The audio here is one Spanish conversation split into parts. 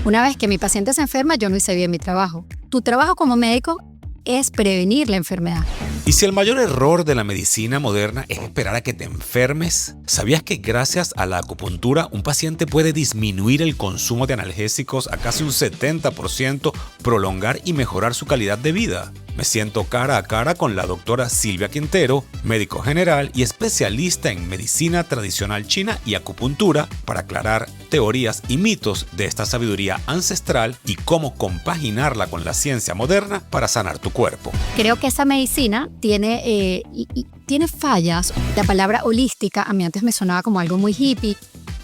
Una vez que mi paciente se enferma, yo no hice bien mi trabajo. Tu trabajo como médico es prevenir la enfermedad. ¿Y si el mayor error de la medicina moderna es esperar a que te enfermes? ¿Sabías que gracias a la acupuntura un paciente puede disminuir el consumo de analgésicos a casi un 70%, prolongar y mejorar su calidad de vida? Me siento cara a cara con la doctora Silvia Quintero, médico general y especialista en medicina tradicional china y acupuntura, para aclarar teorías y mitos de esta sabiduría ancestral y cómo compaginarla con la ciencia moderna para sanar tu cuerpo. Creo que esa medicina tiene fallas. La palabra holística a mí antes me sonaba como algo muy hippie.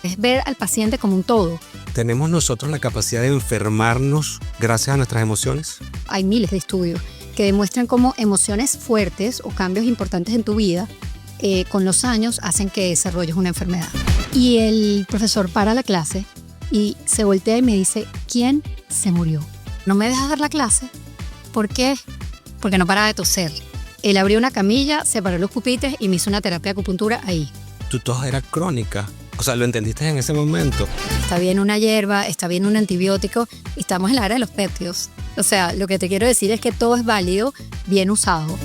Es ver al paciente como un todo. ¿Tenemos nosotros la capacidad de enfermarnos gracias a nuestras emociones? Hay miles de estudios que demuestran cómo emociones fuertes o cambios importantes en tu vida con los años hacen que desarrolles una enfermedad. Y el profesor para la clase y se voltea y me dice, ¿quién se murió? ¿No me dejas dar la clase? ¿Por qué? Porque no para de toser. Él abrió una camilla, separó los pupitres y me hizo una terapia de acupuntura ahí. Tu tos era crónica. O sea, ¿lo entendiste en ese momento? Está bien una hierba, está bien un antibiótico y estamos en la era de los péptidos. O sea, lo que te quiero decir es que todo es válido, bien usado.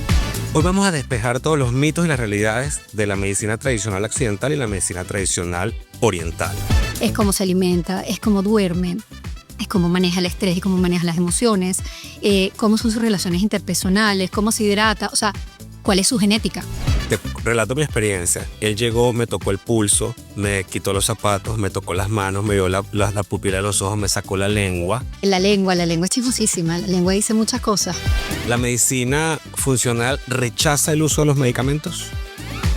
Hoy vamos a despejar todos los mitos y las realidades de la medicina tradicional occidental y la medicina tradicional oriental. Es cómo se alimenta, es cómo duerme, es cómo maneja el estrés y cómo maneja las emociones, cómo son sus relaciones interpersonales, cómo se hidrata, o sea, cuál es su genética. Te relato mi experiencia. Él llegó, me tocó el pulso, me quitó los zapatos, me tocó las manos, me vio la pupila de los ojos, me sacó la lengua. La lengua es chismosísima, la lengua dice muchas cosas. ¿La medicina funcional rechaza el uso de los medicamentos?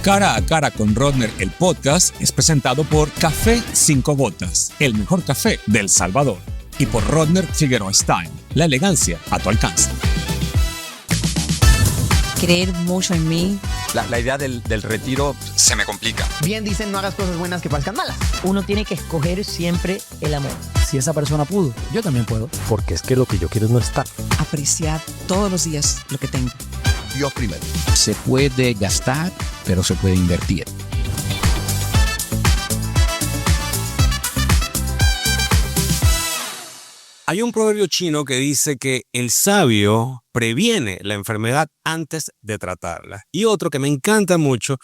Cara a Cara con Rodner, el podcast, es presentado por Café 5 Gotas, el mejor café del Salvador. Y por Rodner Figueroa Style, la elegancia a tu alcance. Creer mucho en mí. La idea del retiro se me complica. Bien dicen, no hagas cosas buenas que parezcan malas. Uno tiene que escoger siempre el amor. Si esa persona pudo, yo también puedo. Porque es que lo que yo quiero es no estar. Apreciar todos los días lo que tengo. Yo primero. Se puede gastar, pero se puede invertir. Hay un proverbio chino que dice que el sabio previene la enfermedad antes de tratarla. Y otro que me encanta mucho,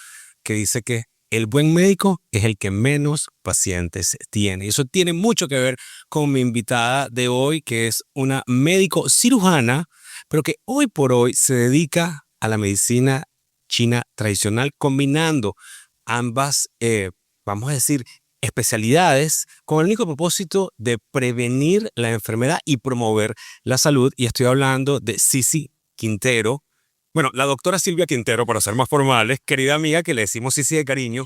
que dice que el buen médico es el que menos pacientes tiene. Y eso tiene mucho que ver con mi invitada de hoy, que es una médico cirujana, pero que hoy por hoy se dedica a la medicina china tradicional, combinando ambas, vamos a decir, especialidades con el único propósito de prevenir la enfermedad y promover la salud. Y estoy hablando de Sisi Quintero. Bueno, la doctora Silvia Quintero, para ser más formales, querida amiga, que le decimos Sisi de cariño.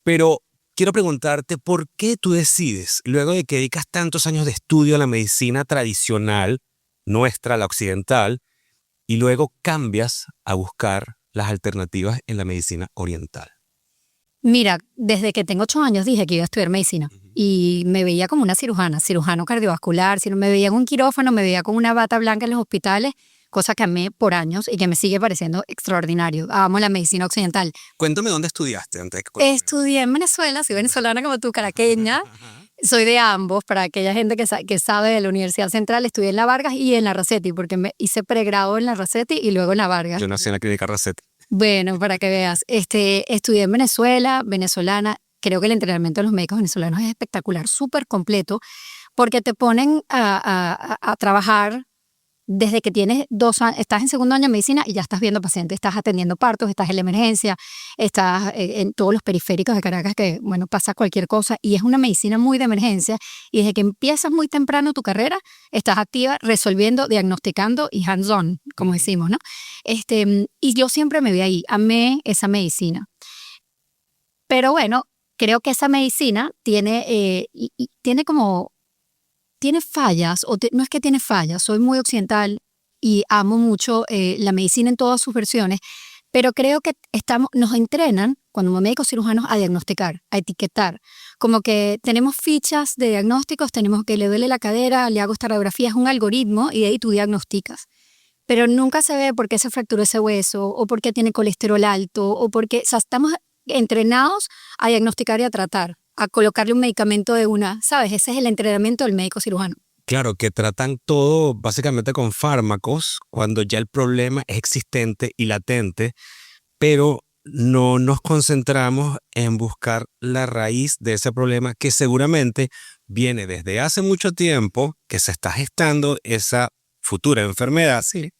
Pero quiero preguntarte, ¿por qué tú decides, luego de que dedicas tantos años de estudio a la medicina tradicional, nuestra, la occidental, y luego cambias a buscar las alternativas en la medicina oriental? Mira, desde que tengo 8 años dije que iba a estudiar medicina y me veía como una cirujano cardiovascular, me veía en un quirófano, me veía con una bata blanca en los hospitales, cosa que amé por años y que me sigue pareciendo extraordinario. Amo la medicina occidental. Cuéntame dónde estudiaste antes. Estudié en Venezuela, soy venezolana como tú, caraqueña. Soy de ambos, para aquella gente que sabe de la Universidad Central. Estudié en la Vargas y en la Racetti, porque me hice pregrado en la Racetti y luego en la Vargas. Yo nací en la clínica Racetti. Bueno, para que veas, estudié en Venezuela, venezolana. Creo que el entrenamiento de los médicos venezolanos es espectacular, súper completo, porque te ponen a trabajar desde que tienes 2 años, estás en segundo año de medicina y ya estás viendo pacientes, estás atendiendo partos, estás en la emergencia, estás en todos los periféricos de Caracas, que bueno, pasa cualquier cosa, y es una medicina muy de emergencia, y desde que empiezas muy temprano tu carrera, estás activa resolviendo, diagnosticando y hands-on, como decimos, ¿no? Y yo siempre me vi ahí, amé esa medicina. Pero bueno, creo que esa medicina tiene fallas, no es que tiene fallas, soy muy occidental y amo mucho la medicina en todas sus versiones, pero creo que nos entrenan, cuando médicos cirujanos, a diagnosticar, a etiquetar. Como que tenemos fichas de diagnósticos, tenemos que le duele la cadera, le hago esta radiografía, es un algoritmo y de ahí tú diagnosticas. Pero nunca se ve por qué se fracturó ese hueso, o por qué tiene colesterol alto, o porque, o sea, estamos entrenados a diagnosticar y a tratar, a colocarle un medicamento de una, ¿sabes? Ese es el entrenamiento del médico cirujano. Claro, que tratan todo básicamente con fármacos cuando ya el problema es existente y latente, pero no nos concentramos en buscar la raíz de ese problema que seguramente viene desde hace mucho tiempo, que se está gestando esa futura enfermedad, Sí.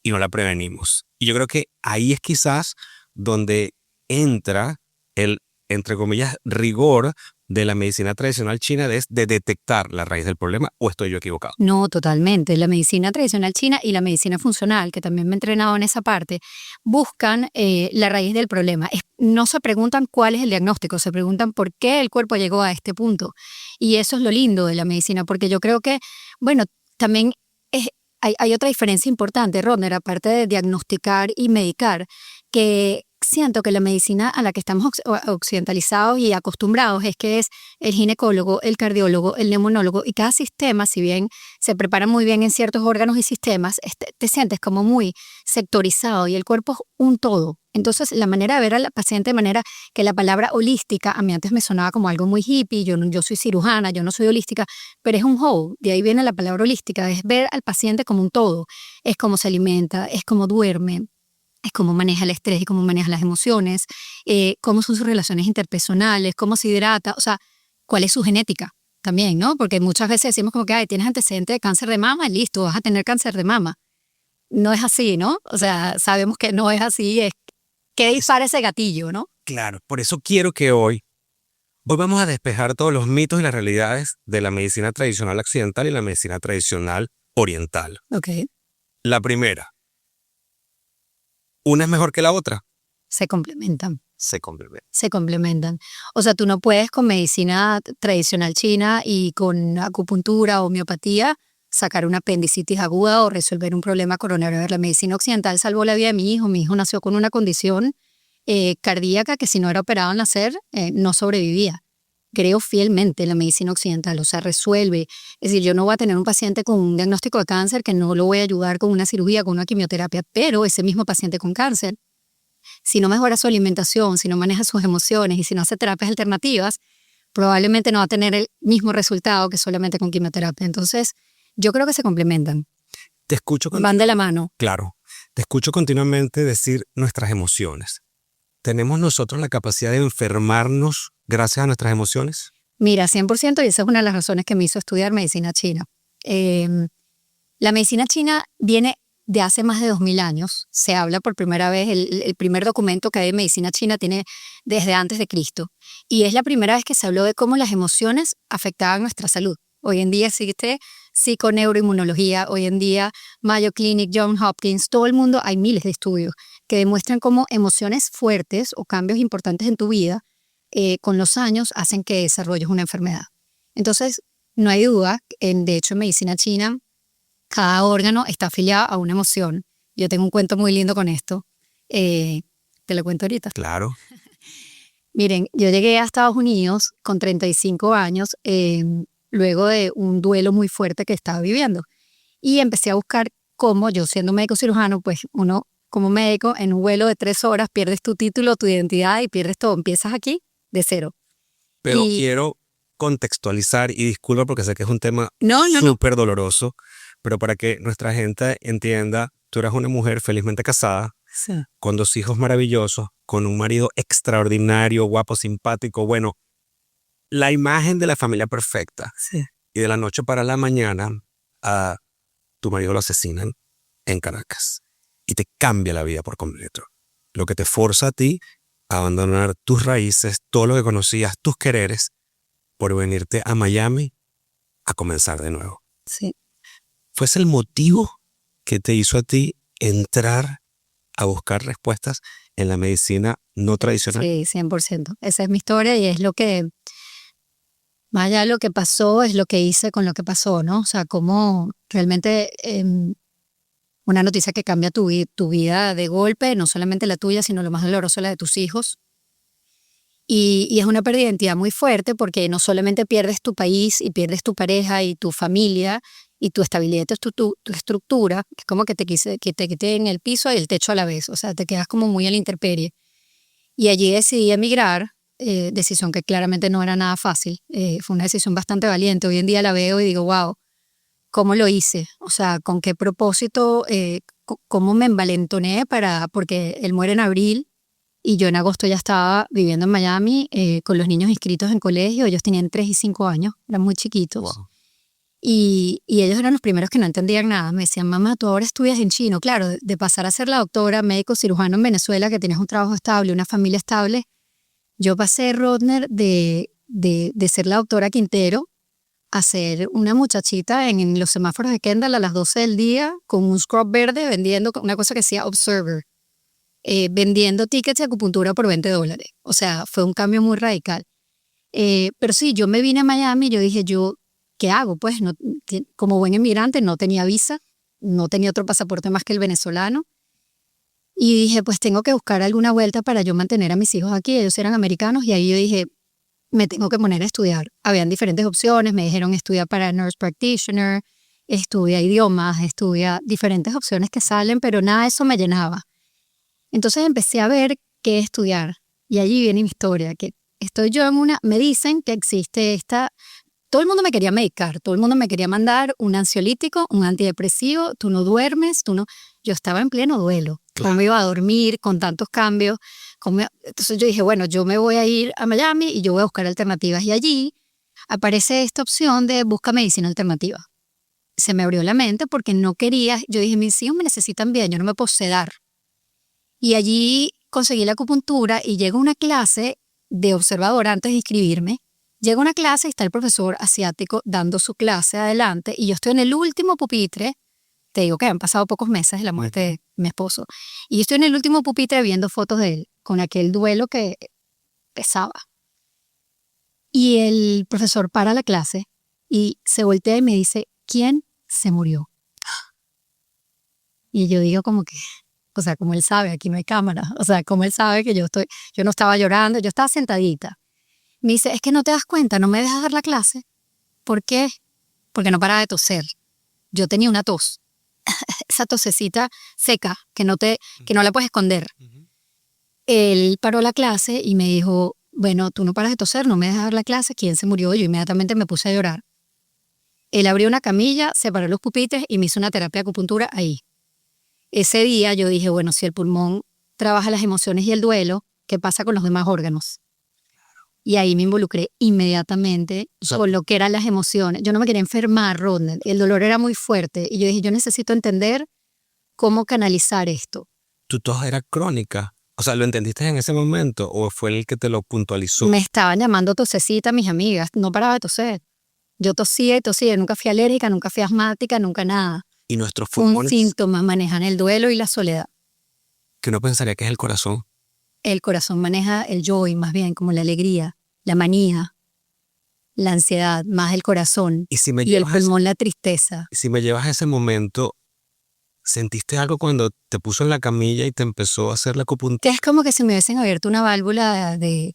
y no la prevenimos. Y yo creo que ahí es quizás donde entra el, entre comillas, rigor de la medicina tradicional china de detectar la raíz del problema, ¿o estoy yo equivocado? No, totalmente. La medicina tradicional china y la medicina funcional, que también me he entrenado en esa parte, buscan la raíz del problema. No se preguntan cuál es el diagnóstico, se preguntan por qué el cuerpo llegó a este punto. Y eso es lo lindo de la medicina, porque yo creo que, bueno, también hay otra diferencia importante, Rodner, aparte de diagnosticar y medicar, que siento que la medicina a la que estamos occidentalizados y acostumbrados es que es el ginecólogo, el cardiólogo, el neumonólogo, y cada sistema, si bien se prepara muy bien en ciertos órganos y sistemas, te sientes como muy sectorizado y el cuerpo es un todo. Entonces, la manera de ver al paciente, de manera que la palabra holística, a mí antes me sonaba como algo muy hippie, yo soy cirujana, yo no soy holística, pero es un whole, de ahí viene la palabra holística, es ver al paciente como un todo, es cómo se alimenta, es cómo duerme, es cómo maneja el estrés y cómo maneja las emociones, cómo son sus relaciones interpersonales, cómo se hidrata, o sea, cuál es su genética también, ¿no? Porque muchas veces decimos como que, ay, tienes antecedentes de cáncer de mama, listo, vas a tener cáncer de mama. No es así, ¿no? O sea, sabemos que no es así, es que dispara ese gatillo, ¿no? Claro, por eso quiero que hoy vamos a despejar todos los mitos y las realidades de la medicina tradicional occidental y la medicina tradicional oriental. Ok. La primera, ¿una es mejor que la otra? Se complementan. Se complementa. Se complementan. O sea, tú no puedes con medicina tradicional china y con acupuntura o homeopatía sacar una apendicitis aguda o resolver un problema coronario. La medicina occidental salvó la vida de mi hijo. Mi hijo nació con una condición cardíaca que si no era operado al nacer, no sobrevivía. Creo fielmente en la medicina occidental, o sea, resuelve. Es decir, yo no voy a tener un paciente con un diagnóstico de cáncer que no lo voy a ayudar con una cirugía, con una quimioterapia, pero ese mismo paciente con cáncer, si no mejora su alimentación, si no maneja sus emociones y si no hace terapias alternativas, probablemente no va a tener el mismo resultado que solamente con quimioterapia. Entonces, yo creo que se complementan. Te escucho Van de la mano. Claro, te escucho continuamente decir nuestras emociones. ¿Tenemos nosotros la capacidad de enfermarnos gracias a nuestras emociones? Mira, 100%, y esa es una de las razones que me hizo estudiar medicina china. La medicina china viene de hace más de 2000 años. Se habla por primera vez, el primer documento que hay de medicina china tiene desde antes de Cristo. Y es la primera vez que se habló de cómo las emociones afectaban nuestra salud. Hoy en día existe psiconeuroinmunología, hoy en día Mayo Clinic, Johns Hopkins, todo el mundo, hay miles de estudios que demuestran cómo emociones fuertes o cambios importantes en tu vida con los años hacen que desarrolles una enfermedad. Entonces, no hay duda, de hecho en medicina china, cada órgano está afiliado a una emoción. Yo tengo un cuento muy lindo con esto. ¿Te lo cuento ahorita? Claro. Miren, yo llegué a Estados Unidos con 35 años, luego de un duelo muy fuerte que estaba viviendo. Y empecé a buscar cómo, yo siendo médico cirujano, pues uno como médico en un vuelo de 3 horas pierdes tu título, tu identidad y pierdes todo. Empiezas aquí de cero. Pero quiero contextualizar y disculpa porque sé que es un tema súper doloroso, pero para que nuestra gente entienda, tú eras una mujer felizmente casada, Sí. con 2 hijos maravillosos, con un marido extraordinario, guapo, simpático, bueno, la imagen de la familia perfecta. Sí. Y de la noche para la mañana, a tu marido lo asesinan en Caracas y te cambia la vida por completo. Lo que te forza a ti a abandonar tus raíces, todo lo que conocías, tus quereres, por venirte a Miami a comenzar de nuevo. Sí. ¿Fue ese el motivo que te hizo a ti entrar a buscar respuestas en la medicina no tradicional? Sí, 100%. Esa es mi historia y es lo que, más allá de lo que pasó, es lo que hice con lo que pasó, ¿no? O sea, cómo realmente una noticia que cambia tu vida de golpe, no solamente la tuya, sino lo más doloroso, la de tus hijos. Y es una pérdida de identidad muy fuerte porque no solamente pierdes tu país y pierdes tu pareja y tu familia y tu estabilidad, tu estructura, que es como que te quiten el piso y el techo a la vez, o sea, te quedas como muy a la intemperie. Y allí decidí emigrar, decisión que claramente no era nada fácil, fue una decisión bastante valiente. Hoy en día la veo y digo, wow, cómo lo hice, o sea, con qué propósito, cómo me envalentoné porque él muere en abril y yo en agosto ya estaba viviendo en Miami con los niños inscritos en colegio. Ellos tenían 3 y 5 años, eran muy chiquitos. Wow. Y ellos eran los primeros que no entendían nada. Me decían, mamá, tú ahora estudias en chino. Claro, de pasar a ser la doctora, médico cirujano en Venezuela, que tienes un trabajo estable, una familia estable, yo pasé, Rodner, de ser la doctora Quintero a ser una muchachita en los semáforos de Kendall a las 12 del día con un scrub verde vendiendo una cosa que decía Observer, vendiendo tickets de acupuntura por $20. O sea, fue un cambio muy radical. Pero sí, yo me vine a Miami y yo dije, ¿qué hago? Pues no, como buen inmigrante no tenía visa, no tenía otro pasaporte más que el venezolano. Y dije, pues tengo que buscar alguna vuelta para yo mantener a mis hijos aquí. Ellos eran americanos y ahí yo dije, me tengo que poner a estudiar. Habían diferentes opciones, me dijeron estudia para nurse practitioner, estudia idiomas, estudia diferentes opciones que salen, pero nada de eso me llenaba. Entonces empecé a ver qué estudiar y allí viene mi historia, que estoy yo me dicen que existe todo el mundo me quería medicar, todo el mundo me quería mandar un ansiolítico, un antidepresivo, tú no duermes, yo estaba en pleno duelo, cómo me iba a dormir con tantos cambios. Entonces yo dije, bueno, yo me voy a ir a Miami y yo voy a buscar alternativas. Y allí aparece esta opción de busca medicina alternativa. Se me abrió la mente porque no quería, yo dije, mis hijos me necesitan bien, yo no me puedo sedar. Y allí conseguí la acupuntura y llega una clase de observador antes de inscribirme. Llega una clase y está el profesor asiático dando su clase adelante y yo estoy en el último pupitre. Te digo que han pasado pocos meses de la muerte de mi esposo. Y yo estoy en el último pupitre viendo fotos de él, con aquel duelo que pesaba. Y el profesor para la clase y se voltea y me dice, ¿quién se murió? Y yo digo como que, o sea, como él sabe, aquí no hay cámara. O sea, como él sabe que yo no estaba llorando, yo estaba sentadita. Me dice, es que no te das cuenta, no me dejas dar la clase. ¿Por qué? Porque no paraba de toser. Yo tenía una tos. Esa tosecita seca que no la puedes esconder. Él paró la clase y me dijo, bueno, tú no paras de toser, no me dejas dar la clase, ¿quién se murió? Yo inmediatamente me puse a llorar. Él abrió una camilla, separó los pupitres y me hizo una terapia de acupuntura ahí. Ese día yo dije, bueno, si el pulmón trabaja las emociones y el duelo, ¿qué pasa con los demás órganos? Y ahí me involucré inmediatamente con lo que eran las emociones. Yo no me quería enfermar, Rodner. El dolor era muy fuerte. Y yo dije, yo necesito entender cómo canalizar esto. ¿Tu tos era crónica? O sea, ¿lo entendiste en ese momento o fue el que te lo puntualizó? Me estaban llamando tosecita mis amigas. No paraba de toser. Yo tosía y tosía. Nunca fui alérgica, nunca fui asmática, nunca nada. Y nuestros pulmones, un síntoma manejan el duelo y la soledad. Que uno pensaría que es el corazón. El corazón maneja el joy, más bien, como la alegría, la manía, la ansiedad, más el corazón. Y el pulmón, la tristeza. Si me llevas a ese momento, ¿sentiste algo cuando te puso en la camilla y te empezó a hacer la acupuntura? Que es como que se me hubiesen abierto una válvula de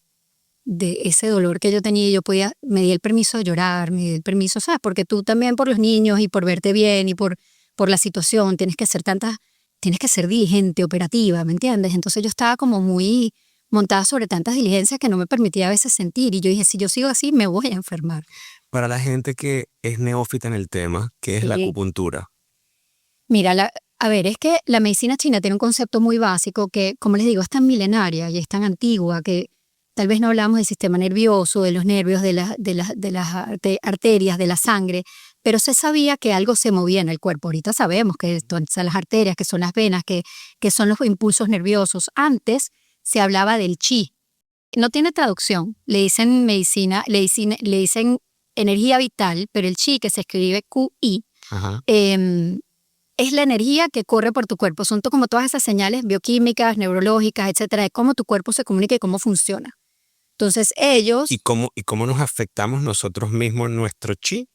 ese dolor que yo tenía y me di el permiso de llorar, me di el permiso, ¿sabes? Porque tú también por los niños y por verte bien y por la situación tienes que ser diligente, operativa, ¿me entiendes? Entonces yo estaba como muy montada sobre tantas diligencias que no me permitía a veces sentir y yo dije, si yo sigo así me voy a enfermar. Para la gente que es neófita en el tema, ¿qué es la acupuntura? Mira, a ver, es que la medicina china tiene un concepto muy básico que, como les digo, es tan milenaria y es tan antigua que tal vez no hablamos del sistema nervioso, de los nervios, de las arterias, de la sangre, pero se sabía que algo se movía en el cuerpo. Ahorita sabemos que son las arterias, que son las venas, que son los impulsos nerviosos. Antes se hablaba del chi. No tiene traducción. Le dicen medicina, le dicen energía vital, pero el chi, que se escribe QI, es la energía que corre por tu cuerpo. Son como todas esas señales bioquímicas, neurológicas, etcétera, de cómo tu cuerpo se comunica y cómo funciona. Entonces ellos... ¿Y cómo nos afectamos nosotros mismos nuestro chi?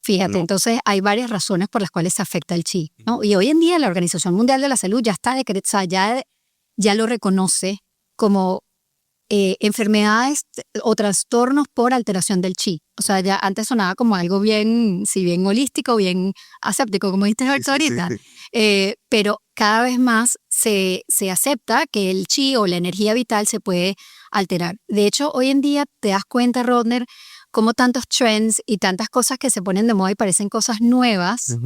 Fíjate, no. Entonces hay varias razones por las cuales se afecta el chi, ¿no? Y hoy en día la Organización Mundial de la Salud ya está decretada, ya lo reconoce como enfermedades o trastornos por alteración del chi. O sea, ya antes sonaba como algo bien holístico, bien aséptico, como dijiste ahorita. Sí. Pero cada vez más se acepta que el chi o la energía vital se puede alterar. De hecho, hoy en día te das cuenta, Rodner, cómo tantos trends y tantas cosas que se ponen de moda y parecen cosas nuevas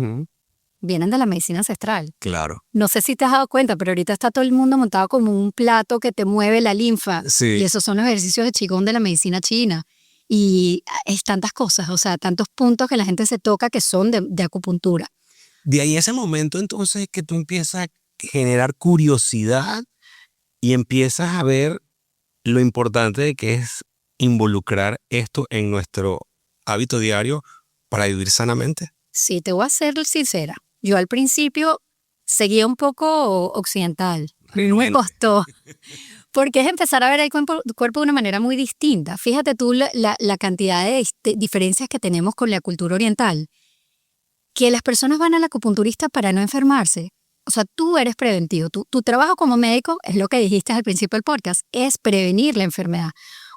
vienen de la medicina ancestral. Claro. No sé si te has dado cuenta, pero ahorita está todo el mundo montado como un plato que te mueve la linfa. Sí. Y esos son los ejercicios de Qigong de la medicina china. Y es tantas cosas, o sea, tantos puntos que la gente se toca que son de acupuntura. De ahí ese momento entonces que tú empiezas a generar curiosidad y empiezas a ver lo importante de que es involucrar esto en nuestro hábito diario para vivir sanamente. Sí, te voy a ser sincera. Yo al principio seguía un poco occidental. Me costó. Porque es empezar a ver el cuerpo de una manera muy distinta. Fíjate tú la cantidad de diferencias que tenemos con la cultura oriental. Que las personas van al acupunturista para no enfermarse. O sea, tú eres preventivo. Tu trabajo como médico, es lo que dijiste al principio del podcast, es prevenir la enfermedad.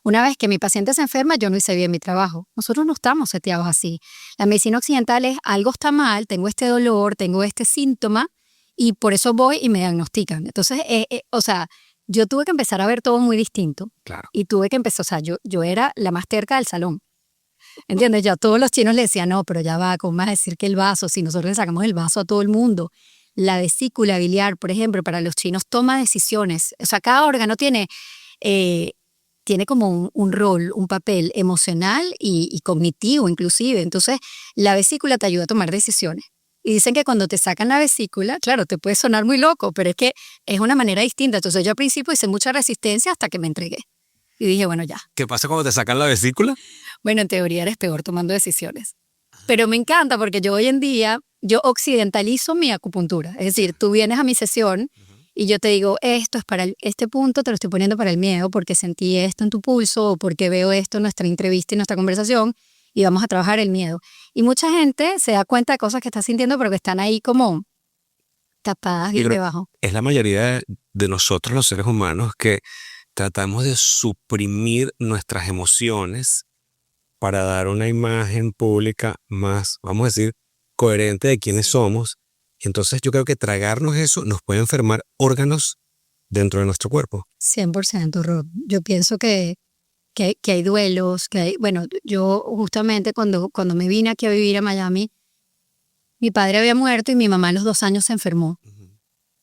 Una vez que mi paciente se enferma, yo no hice bien mi trabajo. Nosotros no estamos seteados así. La medicina occidental es algo está mal, tengo este dolor, tengo este síntoma y por eso voy y me diagnostican. Entonces, o sea, yo tuve que empezar a ver todo muy distinto. Claro. Y tuve que empezar, o sea, yo era la más terca del salón. ¿Entiendes? Ya todos los chinos le decían, no, pero ya va, ¿cómo vas a decir que el vaso? Si nosotros le sacamos el vaso a todo el mundo. La vesícula biliar, por ejemplo, para los chinos toma decisiones. O sea, cada órgano tiene como un rol, un papel emocional y cognitivo inclusive. Entonces, la vesícula te ayuda a tomar decisiones. Y dicen que cuando te sacan la vesícula, claro, te puede sonar muy loco, pero es que es una manera distinta. Entonces, yo al principio hice mucha resistencia hasta que me entregué. Y dije, bueno, ya. ¿Qué pasa cuando te sacan la vesícula? Bueno, en teoría eres peor tomando decisiones. Pero me encanta porque yo hoy en día, yo occidentalizo mi acupuntura. Es decir, tú vienes a mi sesión y yo te digo, esto es para este punto, te lo estoy poniendo para el miedo porque sentí esto en tu pulso o porque veo esto en nuestra entrevista y nuestra conversación y vamos a trabajar el miedo. Y mucha gente se da cuenta de cosas que está sintiendo pero que están ahí como tapadas y debajo. Es la mayoría de nosotros los seres humanos que tratamos de suprimir nuestras emociones para dar una imagen pública más, vamos a decir, coherente de quiénes somos. Y entonces yo creo que tragarnos eso nos puede enfermar órganos dentro de nuestro cuerpo. 100%, Rod. Yo pienso que hay duelos, bueno, yo justamente cuando me vine aquí a vivir a Miami, mi padre había muerto y mi mamá a los 2 años se enfermó.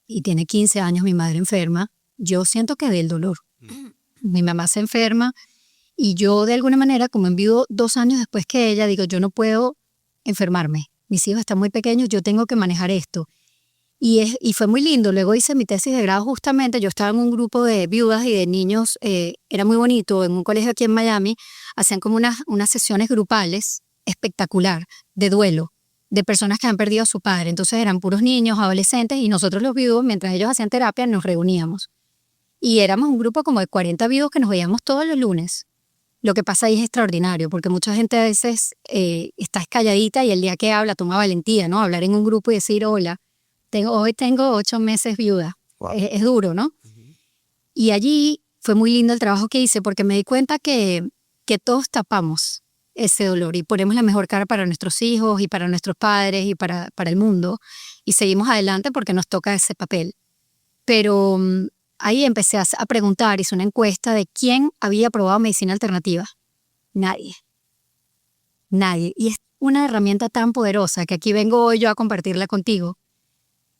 Y tiene 15 años mi madre enferma. Yo siento que ve el dolor. Mi mamá se enferma y yo de alguna manera, como enviudo 2 años después que ella, digo, yo no puedo enfermarme. Mis hijos están muy pequeños, yo tengo que manejar esto. Y fue muy lindo. Luego hice mi tesis de grado justamente. Yo estaba en un grupo de viudas y de niños. Era muy bonito. En un colegio aquí en Miami hacían como unas sesiones grupales espectacular de duelo de personas que han perdido a su padre. Entonces eran puros niños, adolescentes y nosotros los viudos, mientras ellos hacían terapia, nos reuníamos. Y éramos un grupo como de 40 viudos que nos veíamos todos los lunes. Lo que pasa ahí es extraordinario, porque mucha gente a veces está calladita y el día que habla toma valentía, ¿no? Hablar en un grupo y decir, hola, hoy tengo 8 meses viuda. Wow. Es duro, ¿no? Y allí fue muy lindo el trabajo que hice, porque me di cuenta que todos tapamos ese dolor y ponemos la mejor cara para nuestros hijos y para nuestros padres y para el mundo. Y seguimos adelante porque nos toca ese papel. Pero ahí empecé a preguntar, hice una encuesta de quién había probado medicina alternativa. Nadie. Y es una herramienta tan poderosa que aquí vengo hoy yo a compartirla contigo.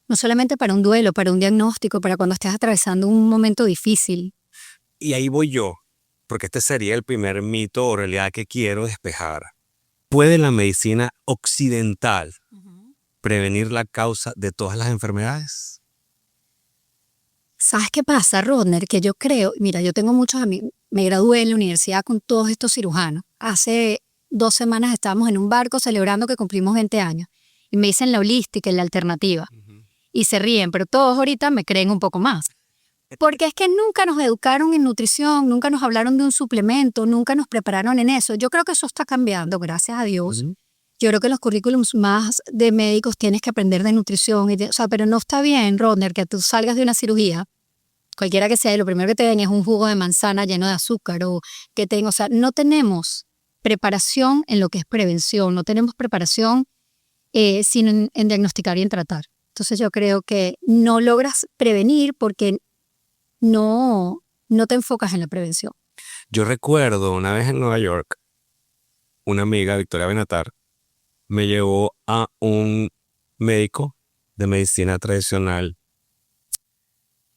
No solamente para un duelo, para un diagnóstico, para cuando estés atravesando un momento difícil. Y ahí voy yo, porque este sería el primer mito o realidad que quiero despejar. ¿Puede la medicina occidental prevenir la causa de todas las enfermedades? ¿Sabes qué pasa, Rodner? Que yo creo, mira, yo tengo muchos amigos, me gradué en la universidad con todos estos cirujanos. Hace 2 semanas estábamos en un barco celebrando que cumplimos 20 años. Y me dicen la holística y la alternativa. Y se ríen, pero todos ahorita me creen un poco más. Porque es que nunca nos educaron en nutrición, nunca nos hablaron de un suplemento, nunca nos prepararon en eso. Yo creo que eso está cambiando, gracias a Dios. Yo creo que los currículums más de médicos tienes que aprender de nutrición. O sea, pero no está bien, Rodner, que tú salgas de una cirugía, cualquiera que sea, y lo primero que te den es un jugo de manzana lleno de azúcar. O sea, no tenemos preparación en lo que es prevención, no tenemos preparación sino en diagnosticar y en tratar. Entonces yo creo que no logras prevenir porque no no te enfocas en la prevención. Yo recuerdo una vez en Nueva York, una amiga, Victoria Benatar, me llevó a un médico de medicina tradicional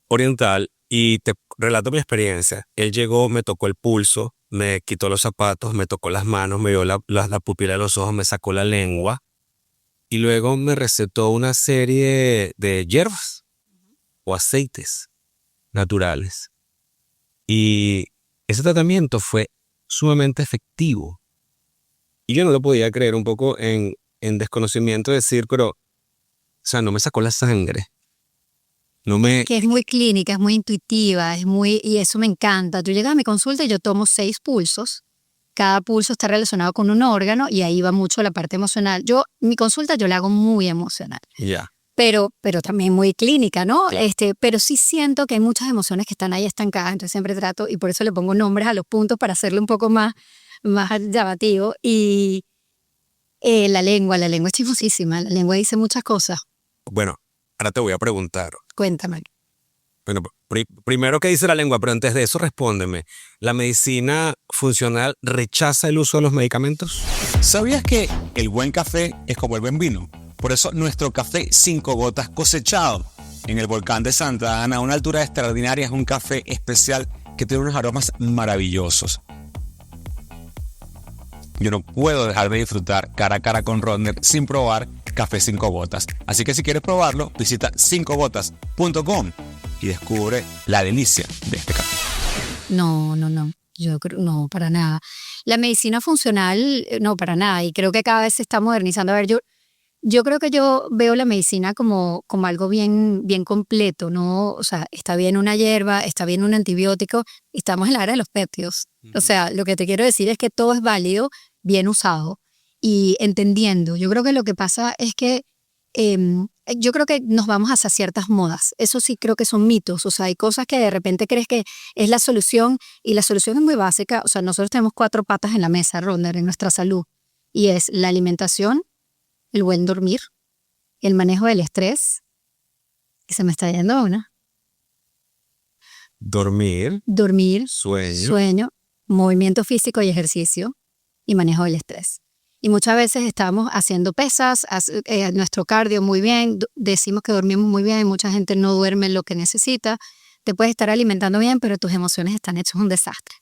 oriental y te relato mi experiencia. Él llegó, me tocó el pulso, me quitó los zapatos, me tocó las manos, me vio la pupila de los ojos, me sacó la lengua y luego me recetó una serie de hierbas o aceites naturales. Y ese tratamiento fue sumamente efectivo. Y yo no lo podía creer, un poco en desconocimiento, decir, pero, o sea, no me sacó la sangre. No me... Que es muy clínica, es muy intuitiva, y eso me encanta. Tú llegas a mi consulta y yo tomo 6 pulsos. Cada pulso está relacionado con un órgano y ahí va mucho la parte emocional. Mi consulta yo la hago muy emocional. Ya. Pero también muy clínica, ¿no? Claro. Pero sí siento que hay muchas emociones que están ahí estancadas, entonces siempre trato, y por eso le pongo nombres a los puntos para hacerlo un poco más llamativo. Y la lengua es chismosísima, la lengua dice muchas cosas. Bueno, ahora te voy a preguntar. Cuéntame. Bueno, primero, ¿qué dice la lengua? Pero antes de eso, respóndeme. ¿La medicina funcional rechaza el uso de los medicamentos? ¿Sabías que el buen café es como el buen vino? Por eso nuestro café 5 gotas cosechado en el volcán de Santa Ana a una altura extraordinaria es un café especial que tiene unos aromas maravillosos. Yo no puedo dejar de disfrutar cara a cara con Rodner sin probar café 5 gotas. Así que si quieres probarlo, visita 5gotas.com y descubre la delicia de este café. No. Yo creo, no, para nada. La medicina funcional, no, para nada. Y creo que cada vez se está modernizando. A ver, yo creo que yo veo la medicina como algo bien completo, ¿no? O sea, está bien una hierba, está bien un antibiótico, y estamos en la era de los péptidos. O sea, lo que te quiero decir es que todo es válido, bien usado y entendiendo. Yo creo que lo que pasa es que yo creo que nos vamos hacia ciertas modas. Eso sí creo que son mitos. O sea, hay cosas que de repente crees que es la solución y la solución es muy básica. O sea, nosotros tenemos 4 patas en la mesa, Rodner, en nuestra salud. Y es la alimentación, el buen dormir, el manejo del estrés, y se me está yendo una. Dormir, sueño, movimiento físico y ejercicio, y manejo del estrés. Y muchas veces estamos haciendo pesas, nuestro cardio muy bien, decimos que dormimos muy bien, y mucha gente no duerme lo que necesita. Te puedes estar alimentando bien, pero tus emociones están hechas un desastre.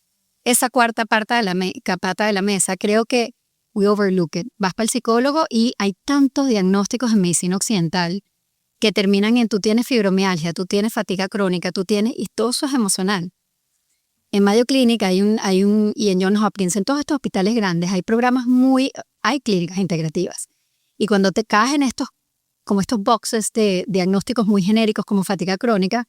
Esa cuarta pata de la mesa, creo que we overlook it. Vas para el psicólogo y hay tantos diagnósticos en medicina occidental que terminan en tú tienes fibromialgia, tú tienes fatiga crónica, y todo eso es emocional. En Mayo Clinic y en Johns Hopkins, en todos estos hospitales grandes, hay hay clínicas integrativas. Y cuando te caes en estos boxes de diagnósticos muy genéricos como fatiga crónica,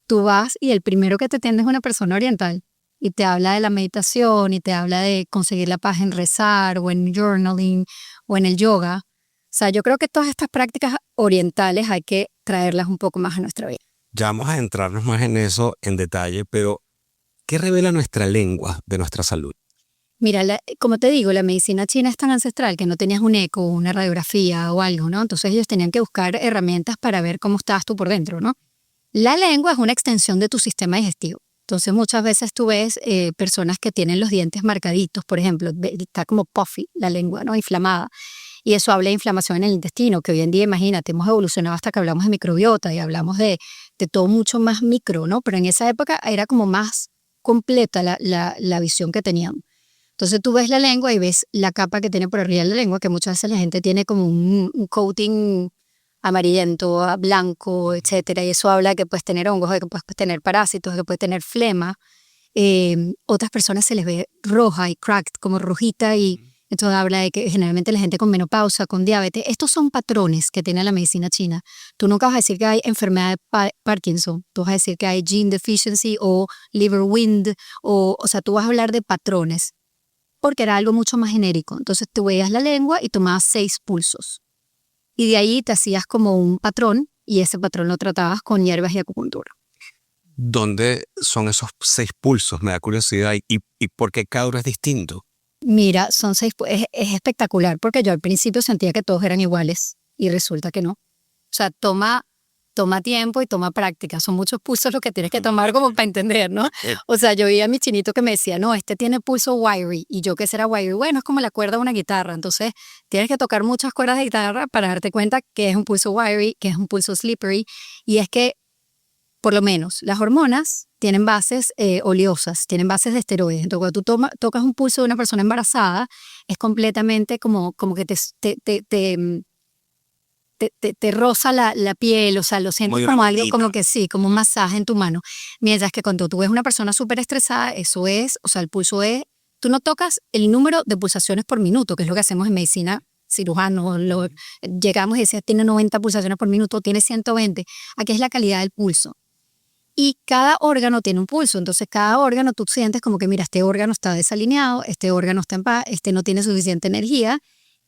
tú vas y el primero que te atiende es una persona oriental y te habla de la meditación y te habla de conseguir la paz en rezar o en journaling o en el yoga. O sea, yo creo que todas estas prácticas orientales hay que traerlas un poco más a nuestra vida. Ya vamos a entrarnos más en eso en detalle, pero ¿qué revela nuestra lengua de nuestra salud? Mira, como te digo, la medicina china es tan ancestral que no tenías un eco, una radiografía o algo, ¿no? Entonces ellos tenían que buscar herramientas para ver cómo estabas tú por dentro, ¿no? La lengua es una extensión de tu sistema digestivo. Entonces muchas veces tú ves personas que tienen los dientes marcaditos, por ejemplo, está como puffy la lengua, ¿no? Inflamada. Y eso habla de inflamación en el intestino, que hoy en día, imagínate, hemos evolucionado hasta que hablamos de microbiota y hablamos de todo mucho más micro, ¿no? Pero en esa época era como más completa la visión que tenían. Entonces tú ves la lengua y ves la capa que tiene por arriba de la lengua, que muchas veces la gente tiene como un coating amarillento, blanco, etcétera, y eso habla de que puedes tener hongos, de que puedes tener parásitos, de que puedes tener flema. Otras personas se les ve roja y cracked, como rojita, y entonces habla de que generalmente la gente con menopausa, con diabetes, estos son patrones que tiene la medicina china. Tú nunca vas a decir que hay enfermedad de Parkinson, tú vas a decir que hay gene deficiency o liver wind, o sea, tú vas a hablar de patrones, porque era algo mucho más genérico. Entonces tú veías la lengua y tomabas 6 pulsos. Y de ahí te hacías como un patrón, y ese patrón lo tratabas con hierbas y acupuntura. ¿Dónde son esos 6 pulsos? Me da curiosidad. ¿Y por qué cada uno es distinto? Mira, son 6, es espectacular, porque yo al principio sentía que todos eran iguales y resulta que no. O sea, toma toma tiempo y toma práctica. Son muchos pulsos los que tienes que tomar como para entender, ¿no? O sea, yo vi a mi chinito que me decía, no, este tiene pulso wiry. Y yo, ¿qué será wiry? Bueno, es como la cuerda de una guitarra. Entonces, tienes que tocar muchas cuerdas de guitarra para darte cuenta que es un pulso wiry, que es un pulso slippery. Y es que, por lo menos, las hormonas tienen bases oleosas, tienen bases de esteroides. Entonces, cuando tú tocas un pulso de una persona embarazada, es completamente como que te roza la piel, o sea, lo sientes Muy como algo, blandito. como que sí, como un masaje en tu mano. Mientras que cuando tú ves una persona súper estresada, eso es, o sea, el pulso es, tú no tocas el número de pulsaciones por minuto, que es lo que hacemos en medicina cirujano, llegamos y decimos, tiene 90 pulsaciones por minuto, tiene 120. Aquí es la calidad del pulso. Y cada órgano tiene un pulso, entonces cada órgano tú sientes como que, mira, este órgano está desalineado, este órgano está en paz, este no tiene suficiente energía.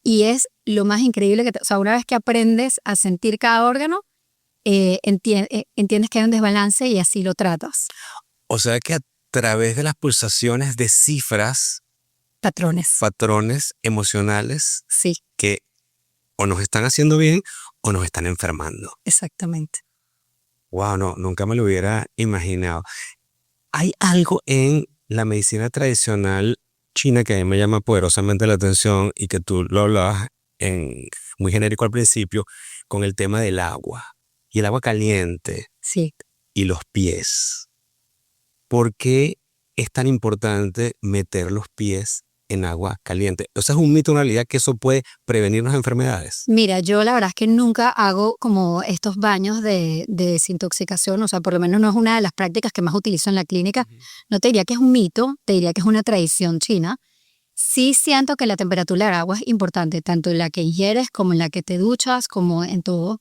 Y es lo más increíble o sea, una vez que aprendes a sentir cada órgano, entiendes que hay un desbalance y así lo tratas. O sea que a través de las pulsaciones descifras Patrones. emocionales Sí, que o nos están haciendo bien o nos están enfermando. exactamente. Wow, no, nunca me lo hubiera imaginado. Hay algo en la medicina tradicional china que a mí me llama poderosamente la atención y que tú lo hablabas muy genérico al principio con el tema del agua y el agua caliente Sí. y los pies. ¿Por qué es tan importante meter los pies en agua caliente? O sea, es un mito, una realidad que eso puede prevenirnos enfermedades. Mira, yo la verdad es que nunca hago como estos baños de desintoxicación, o sea, por lo menos no es una de las prácticas que más utilizo en la clínica. No te diría que es un mito, te diría que es una tradición china. Sí siento que la temperatura del agua es importante, tanto en la que ingieres como en la que te duchas, como en todo.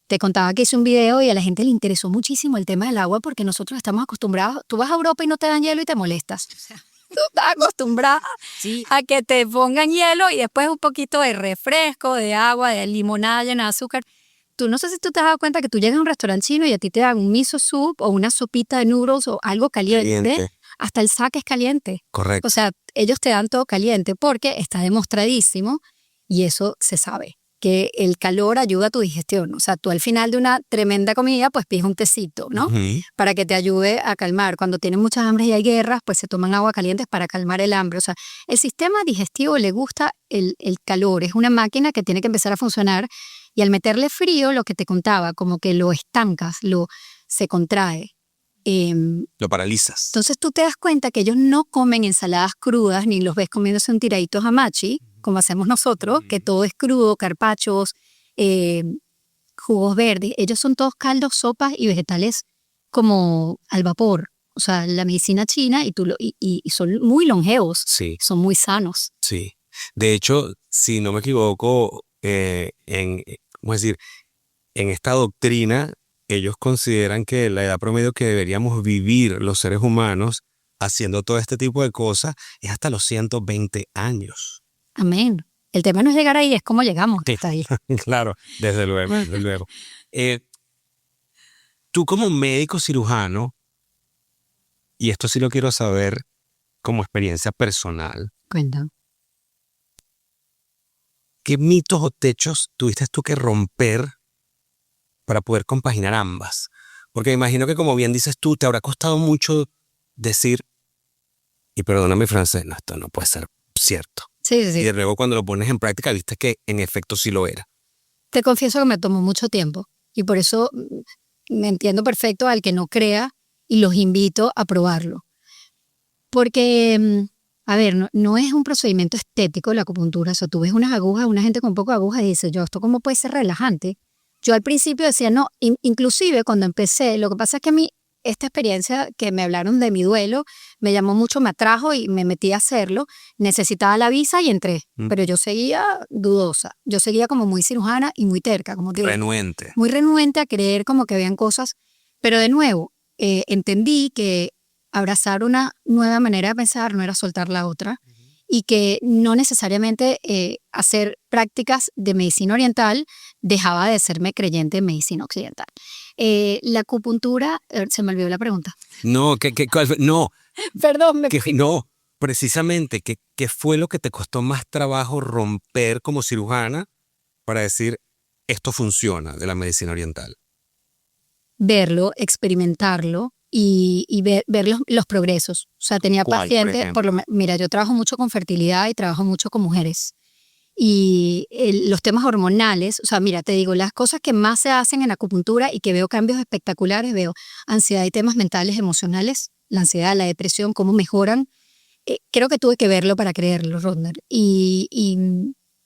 Te contaba que hice un video y a la gente le interesó muchísimo el tema del agua porque nosotros estamos acostumbrados, tú vas a Europa y no te dan hielo y te molestas. Tú estás acostumbrada a que te pongan hielo y después un poquito de refresco, de agua, de limonada llena de azúcar. Tú no sé si tú te has dado cuenta que tú llegas a un restaurante chino y a ti te dan un miso soup o una sopita de noodles o algo caliente. Hasta el sake es caliente. Correcto. O sea, ellos te dan todo caliente porque está demostradísimo y eso se sabe, que el calor ayuda a tu digestión. O sea, tú al final de una tremenda comida, pues pides un tecito, ¿no? Para que te ayude a calmar. Cuando tienes mucha hambre y hay guerras, pues se toman agua caliente para calmar el hambre. O sea, el sistema digestivo le gusta el calor. Es una máquina que tiene que empezar a funcionar y al meterle frío, lo que te contaba, como que lo estancas, se contrae. Lo paralizas. Entonces tú te das cuenta que ellos no comen ensaladas crudas ni los ves comiéndose un tiradito hamachi, como hacemos nosotros, que todo es crudo, carpachos, jugos verdes. Ellos son todos caldos, sopas y vegetales como al vapor. O sea, la medicina china y son muy longevos, Sí. son muy sanos. Sí. De hecho, si no me equivoco, ¿cómo decir? En esta doctrina, ellos consideran que la edad promedio que deberíamos vivir los seres humanos haciendo todo este tipo de cosas es hasta los 120 años. Amén. El tema no es llegar ahí, es cómo llegamos hasta ahí. Claro, desde luego, desde luego. Tú como médico cirujano, y esto sí lo quiero saber como experiencia personal, Cuenta. ¿qué mitos o techos tuviste tú que romper para poder compaginar ambas? Porque me imagino que, como bien dices tú, te habrá costado mucho decir, y perdóname mi francés, no, esto no puede ser cierto. Sí. Y de luego cuando lo pones en práctica, viste que en efecto sí lo era. Te confieso que me tomó mucho tiempo y por eso me entiendo perfecto al que no crea y los invito a probarlo. Porque, a ver, no es un procedimiento estético la acupuntura. O sea, tú ves unas agujas, una gente con poco agujas y dice, ¿esto cómo puede ser relajante? Yo al principio decía, no, inclusive cuando empecé, lo que pasa es que a mí esta experiencia que me hablaron de mi duelo me llamó mucho, me atrajo y me metí a hacerlo. Necesitaba la visa y entré, pero yo seguía dudosa. Yo seguía como muy cirujana y muy terca, como te digo. Renuente. Muy renuente a creer como que habían cosas. Pero de nuevo, entendí que abrazar una nueva manera de pensar no era soltar la otra y que no necesariamente hacer prácticas de medicina oriental dejaba de serme creyente en medicina occidental. La acupuntura, se me olvidó la pregunta. No, no. Perdón, No, precisamente, ¿qué fue lo que te costó más trabajo romper como cirujana para decir, esto funciona de la medicina oriental? verlo, experimentarlo y ver los progresos. O sea, tenía ¿Cuál, por pacientes, ejemplo? mira, yo trabajo mucho con fertilidad y trabajo mucho con mujeres. Y los temas hormonales, o sea, mira, te digo, las cosas que más se hacen en acupuntura y que veo cambios espectaculares, veo ansiedad y temas mentales, emocionales, la ansiedad, la depresión, cómo mejoran. Creo que tuve que verlo para creerlo, Rodner.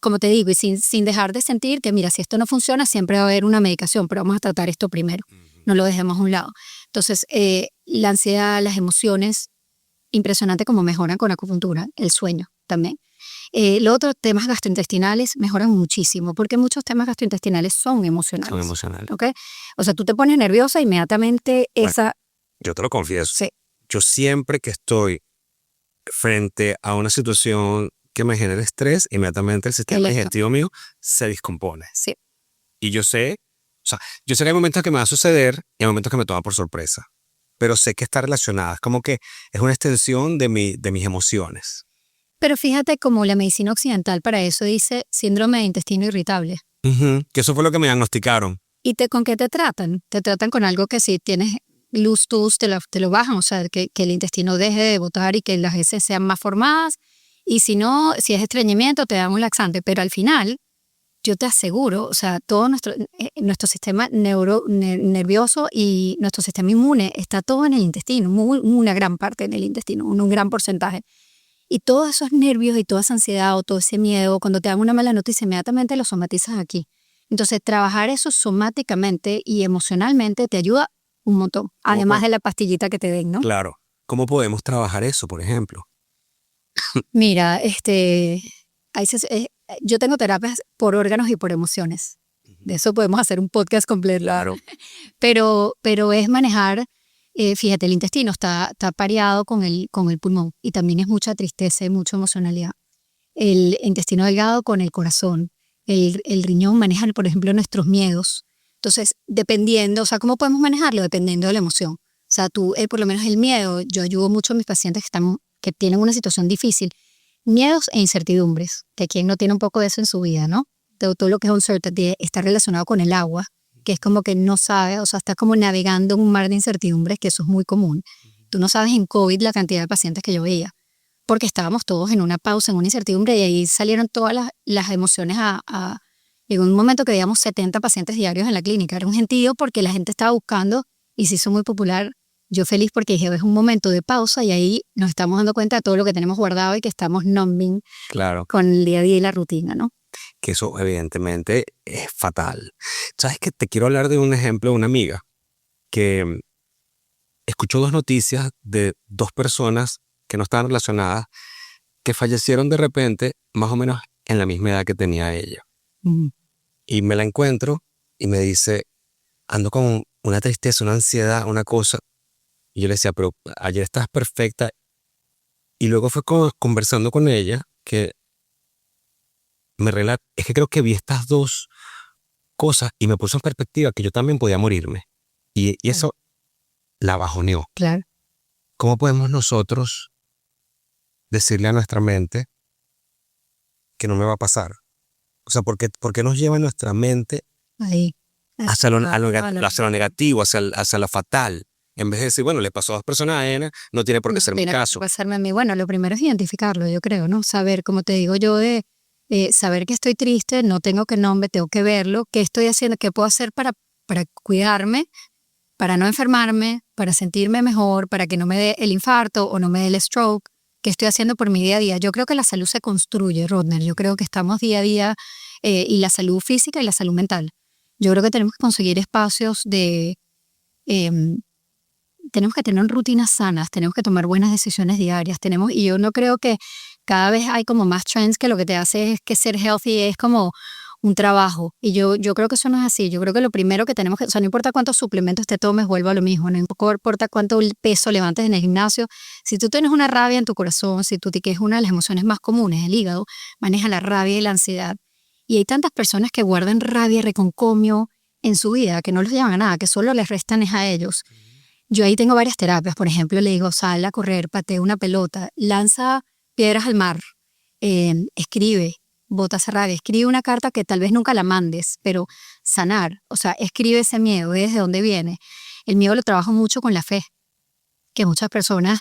Como te digo, y sin dejar de sentir que, mira, si esto no funciona, siempre va a haber una medicación, pero vamos a tratar esto primero, no lo dejemos a un lado. Entonces, la ansiedad, las emociones, impresionante cómo mejoran con acupuntura, el sueño también. Los otros temas gastrointestinales mejoran muchísimo, porque muchos temas gastrointestinales son emocionales. Son emocionales. ¿Okay? O sea, tú te pones nerviosa, inmediatamente Bueno, yo te lo confieso. Sí. Yo siempre que estoy frente a una situación que me genere estrés, inmediatamente el sistema digestivo mío se descompone. Sí. Y yo sé que hay momentos que me va a suceder y hay momentos que me toman por sorpresa, pero sé que está relacionada, es como que es una extensión de mis emociones. Pero fíjate como la medicina occidental para eso dice síndrome de intestino irritable. Que eso fue lo que me diagnosticaron. ¿Y con qué te tratan? Te tratan con algo que si tienes loose stools te lo bajan, o sea, que el intestino deje de botar y que las heces sean más formadas. Y si no, si es estreñimiento, te dan un laxante. Pero al final, yo te aseguro, o sea, todo nuestro sistema nervioso y nuestro sistema inmune está todo en el intestino, una gran parte en el intestino, un gran porcentaje. Y todos esos nervios y toda esa ansiedad o todo ese miedo, cuando te dan una mala noticia, inmediatamente lo somatizas aquí. Entonces, trabajar eso somáticamente y emocionalmente te ayuda un montón, además de la pastillita que te den, ¿no? Claro. ¿Cómo podemos trabajar eso, por ejemplo? Mira, yo tengo terapias por órganos y por emociones. De eso podemos hacer un podcast completo. Claro. Pero es manejar, fíjate, el intestino está pareado con el pulmón y también es mucha tristeza y mucha emocionalidad. El intestino delgado con el corazón. El riñón maneja, por ejemplo, nuestros miedos. Entonces, dependiendo, o sea, ¿cómo podemos manejarlo? Dependiendo de la emoción. O sea, tú, por lo menos el miedo, yo ayudo mucho a mis pacientes que tienen una situación difícil. Miedos e incertidumbres, que quien no tiene un poco de eso en su vida, ¿no? Todo lo que es uncertainty está relacionado con el agua, que es como que no sabe, o sea, está como navegando en un mar de incertidumbres, que eso es muy común. Tú no sabes en COVID la cantidad de pacientes que yo veía, porque estábamos todos en una pausa, en una incertidumbre, y ahí salieron todas las emociones Llegó un momento que veíamos 70 pacientes diarios en la clínica. Era un gentío porque la gente estaba buscando y se hizo muy popular. Yo feliz porque dije, es un momento de pausa y ahí nos estamos dando cuenta de todo lo que tenemos guardado y que estamos numbing con el día a día y la rutina, ¿no? Que eso evidentemente es fatal. ¿Sabes qué? Te quiero hablar de un ejemplo de una amiga que escuchó 2 noticias de 2 personas que no estaban relacionadas que fallecieron de repente más o menos en la misma edad que tenía ella. Y me la encuentro y me dice, ando con una tristeza, una ansiedad, una cosa. Y yo le decía, pero ayer estabas perfecta. Y luego fue conversando con ella que es que creo que vi estas 2 cosas y me puso en perspectiva que yo también podía morirme. Y eso la bajoneó. Claro. ¿Cómo podemos nosotros decirle a nuestra mente que no me va a pasar? O sea, ¿por qué nos lleva nuestra mente ahí hacia lo negativo, hacia lo fatal? En vez de decir, bueno, le pasó a 2 personas ajenas, no tiene por qué ser mi caso. Pasarme a mí. Bueno, lo primero es identificarlo, yo creo, ¿no? Saber, como te digo yo, saber que estoy triste, no tengo que nombre, tengo que verlo, qué estoy haciendo, qué puedo hacer para cuidarme, para no enfermarme, para sentirme mejor, para que no me dé el infarto o no me dé el stroke, qué estoy haciendo por mi día a día. Yo creo que la salud se construye, Rodner. Yo creo que estamos día a día y la salud física y la salud mental. Yo creo que tenemos que conseguir espacios tenemos que tener rutinas sanas, tenemos que tomar buenas decisiones diarias, y yo no creo que cada vez hay como más trends que lo que te hace es que ser healthy es como un trabajo, y yo creo que eso no es así. Yo creo que lo primero que tenemos que, o sea, no importa cuántos suplementos te tomes, vuelvo a lo mismo, no importa cuánto peso levantes en el gimnasio, si tú tienes una rabia en tu corazón, que es una de las emociones más comunes, el hígado, maneja la rabia y la ansiedad, y hay tantas personas que guardan rabia y reconcomio en su vida, que no les llevan a nada, que solo les restan es a ellos. Yo ahí tengo varias terapias. Por ejemplo, le digo, sal a correr, patea una pelota, lanza piedras al mar, escribe, bota esa rabia, escribe una carta que tal vez nunca la mandes, pero sanar, o sea, escribe ese miedo, ve desde dónde viene. El miedo lo trabajo mucho con la fe, que muchas personas,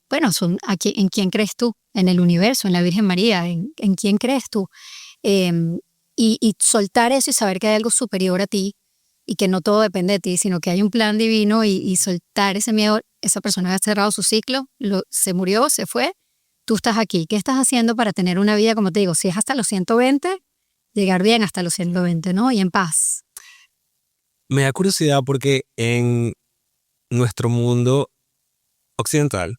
bueno, son ¿en quién crees tú? En el universo, en la Virgen María, ¿en quién crees tú? Y soltar eso y saber que hay algo superior a ti y que no todo depende de ti, sino que hay un plan divino y soltar ese miedo. Esa persona ha cerrado su ciclo, se murió, se fue, tú estás aquí. ¿Qué estás haciendo para tener una vida, como te digo, si es hasta los 120, llegar bien hasta los 120, ¿no? Y en paz. Me da curiosidad porque en nuestro mundo occidental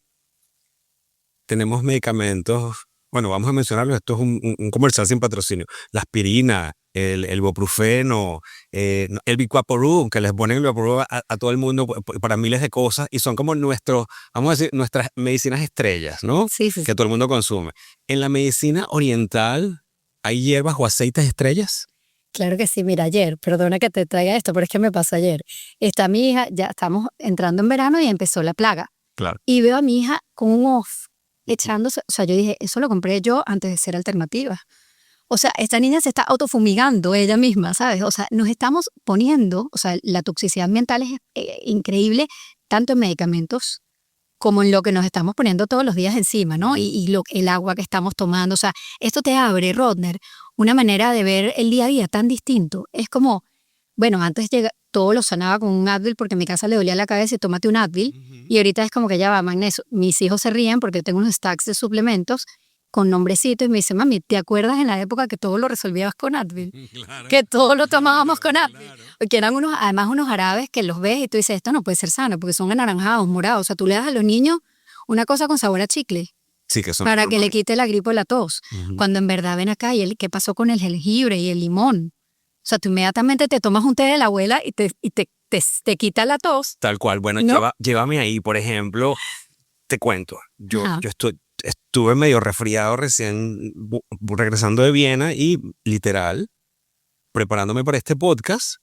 tenemos medicamentos, bueno, vamos a mencionarlo, esto es un comercial sin patrocinio, la aspirina, el ibuprofeno, el Vicuaporub, que les ponen el Vicuaporub a todo el mundo para miles de cosas, y son como vamos a decir, nuestras medicinas estrellas, ¿no? Sí. Que todo el mundo consume. En la medicina oriental, ¿hay hierbas o aceites estrellas? Claro que sí, mira, ayer, perdona que te traiga esto, pero es que me pasó ayer. Está mi hija, ya estamos entrando en verano y empezó la plaga. Claro. Y veo a mi hija con un off echándose, o sea, yo dije, eso lo compré yo antes de ser alternativa. O sea, esta niña se está autofumigando ella misma, ¿sabes? O sea, nos estamos poniendo, o sea, la toxicidad ambiental es increíble, tanto en medicamentos como en lo que nos estamos poniendo todos los días encima, ¿no? Y el agua que estamos tomando. O sea, esto te abre, Rodner, una manera de ver el día a día tan distinto. Es como, bueno, antes todo lo sanaba con un Advil porque en mi casa le dolía la cabeza y tómate un Advil. Y ahorita es como que ya va, magnesio. Mis hijos se ríen porque yo tengo unos stacks de suplementos con nombrecitos y me dicen, mami, ¿te acuerdas en la época que todo lo resolvías con Advil? Claro. Que todo lo tomábamos con Advil. Claro. Que eran además unos árabes que los ves y tú dices, esto no puede ser sano porque son anaranjados, morados. O sea, tú le das a los niños una cosa con sabor a chicle. Sí, que son para normales. Que le quite la gripe o la tos. Cuando en verdad ven acá, ¿qué pasó con el jengibre y el limón? O sea, tú inmediatamente te tomas un té de la abuela y te quita la tos. Tal cual. Bueno, ¿no? Llévame ahí, por ejemplo, te cuento. Yo estuve medio resfriado recién regresando de Viena y literal, preparándome para este podcast,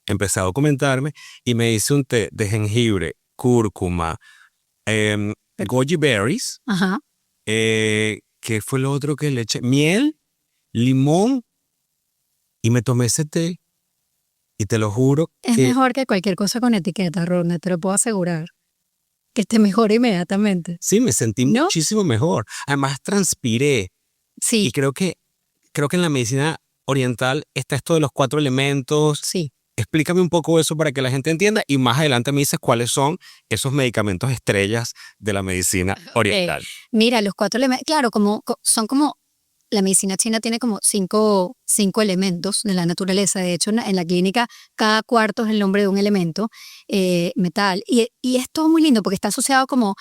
empecé a documentarme y me hice un té de jengibre, cúrcuma, goji berries, ¿qué fue lo otro que le eché? Miel, limón, y me tomé ese té y te lo juro es que mejor que cualquier cosa con etiqueta, Rodner, te lo puedo asegurar. Que te mejore inmediatamente. Sí, me sentí muchísimo mejor. Además, transpiré. Sí. Y creo que en la medicina oriental está esto de los 4 elementos. Sí. Explícame un poco eso para que la gente entienda y más adelante me dices cuáles son esos medicamentos estrellas de la medicina oriental. Mira, los 4 elementos, claro, son como, la medicina china tiene como 5 elementos de la naturaleza. De hecho, en la clínica, cada cuarto es el nombre de un elemento, metal. Y es todo muy lindo porque está asociado como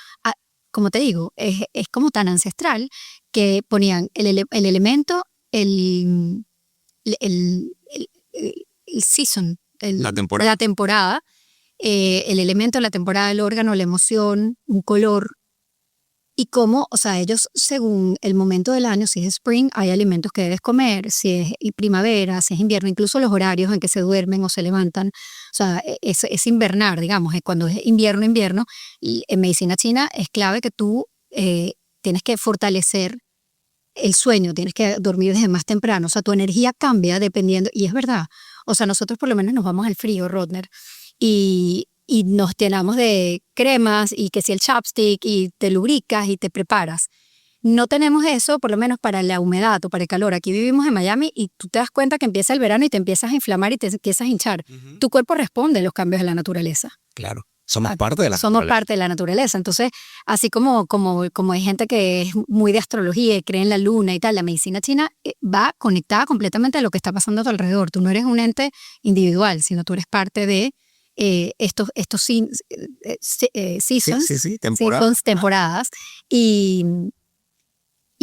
te digo, es como tan ancestral que ponían el elemento, el season, la temporada, el elemento, la temporada, el órgano, la emoción, un color. Y cómo, o sea, ellos según el momento del año, si es spring, hay alimentos que debes comer, si es primavera, si es invierno, incluso los horarios en que se duermen o se levantan, o sea, es invernar, digamos, cuando es invierno, y en medicina china es clave que tú tienes que fortalecer el sueño, tienes que dormir desde más temprano, o sea, tu energía cambia dependiendo, y es verdad, o sea, nosotros por lo menos nos vamos al frío, Rodner, y nos llenamos de cremas y que si el chapstick y te lubricas y te preparas. No tenemos eso, por lo menos para la humedad o para el calor. Aquí vivimos en Miami y tú te das cuenta que empieza el verano y te empiezas a inflamar y te empiezas a hinchar. Tu cuerpo responde a los cambios de la naturaleza. Claro, somos parte de la naturaleza. Somos parte de la naturaleza. Entonces, así como hay gente que es muy de astrología y cree en la luna y tal, la medicina china va conectada completamente a lo que está pasando a tu alrededor. Tú no eres un ente individual, sino tú eres parte de estos seasons, temporadas. Y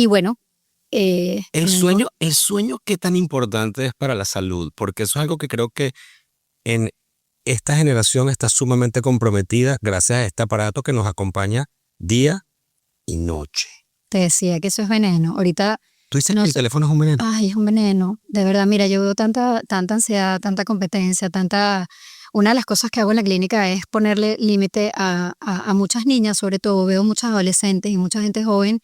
bueno. El sueño, ¿qué tan importante es para la salud? Porque eso es algo que creo que en esta generación está sumamente comprometida gracias a este aparato que nos acompaña día y noche. Te decía que eso es veneno. Ahorita. ¿Tú dices que el teléfono es un veneno? Ay, es un veneno. De verdad, mira, yo veo tanta ansiedad, tanta competencia, Una de las cosas que hago en la clínica es ponerle límite a muchas niñas, sobre todo veo muchas adolescentes y mucha gente joven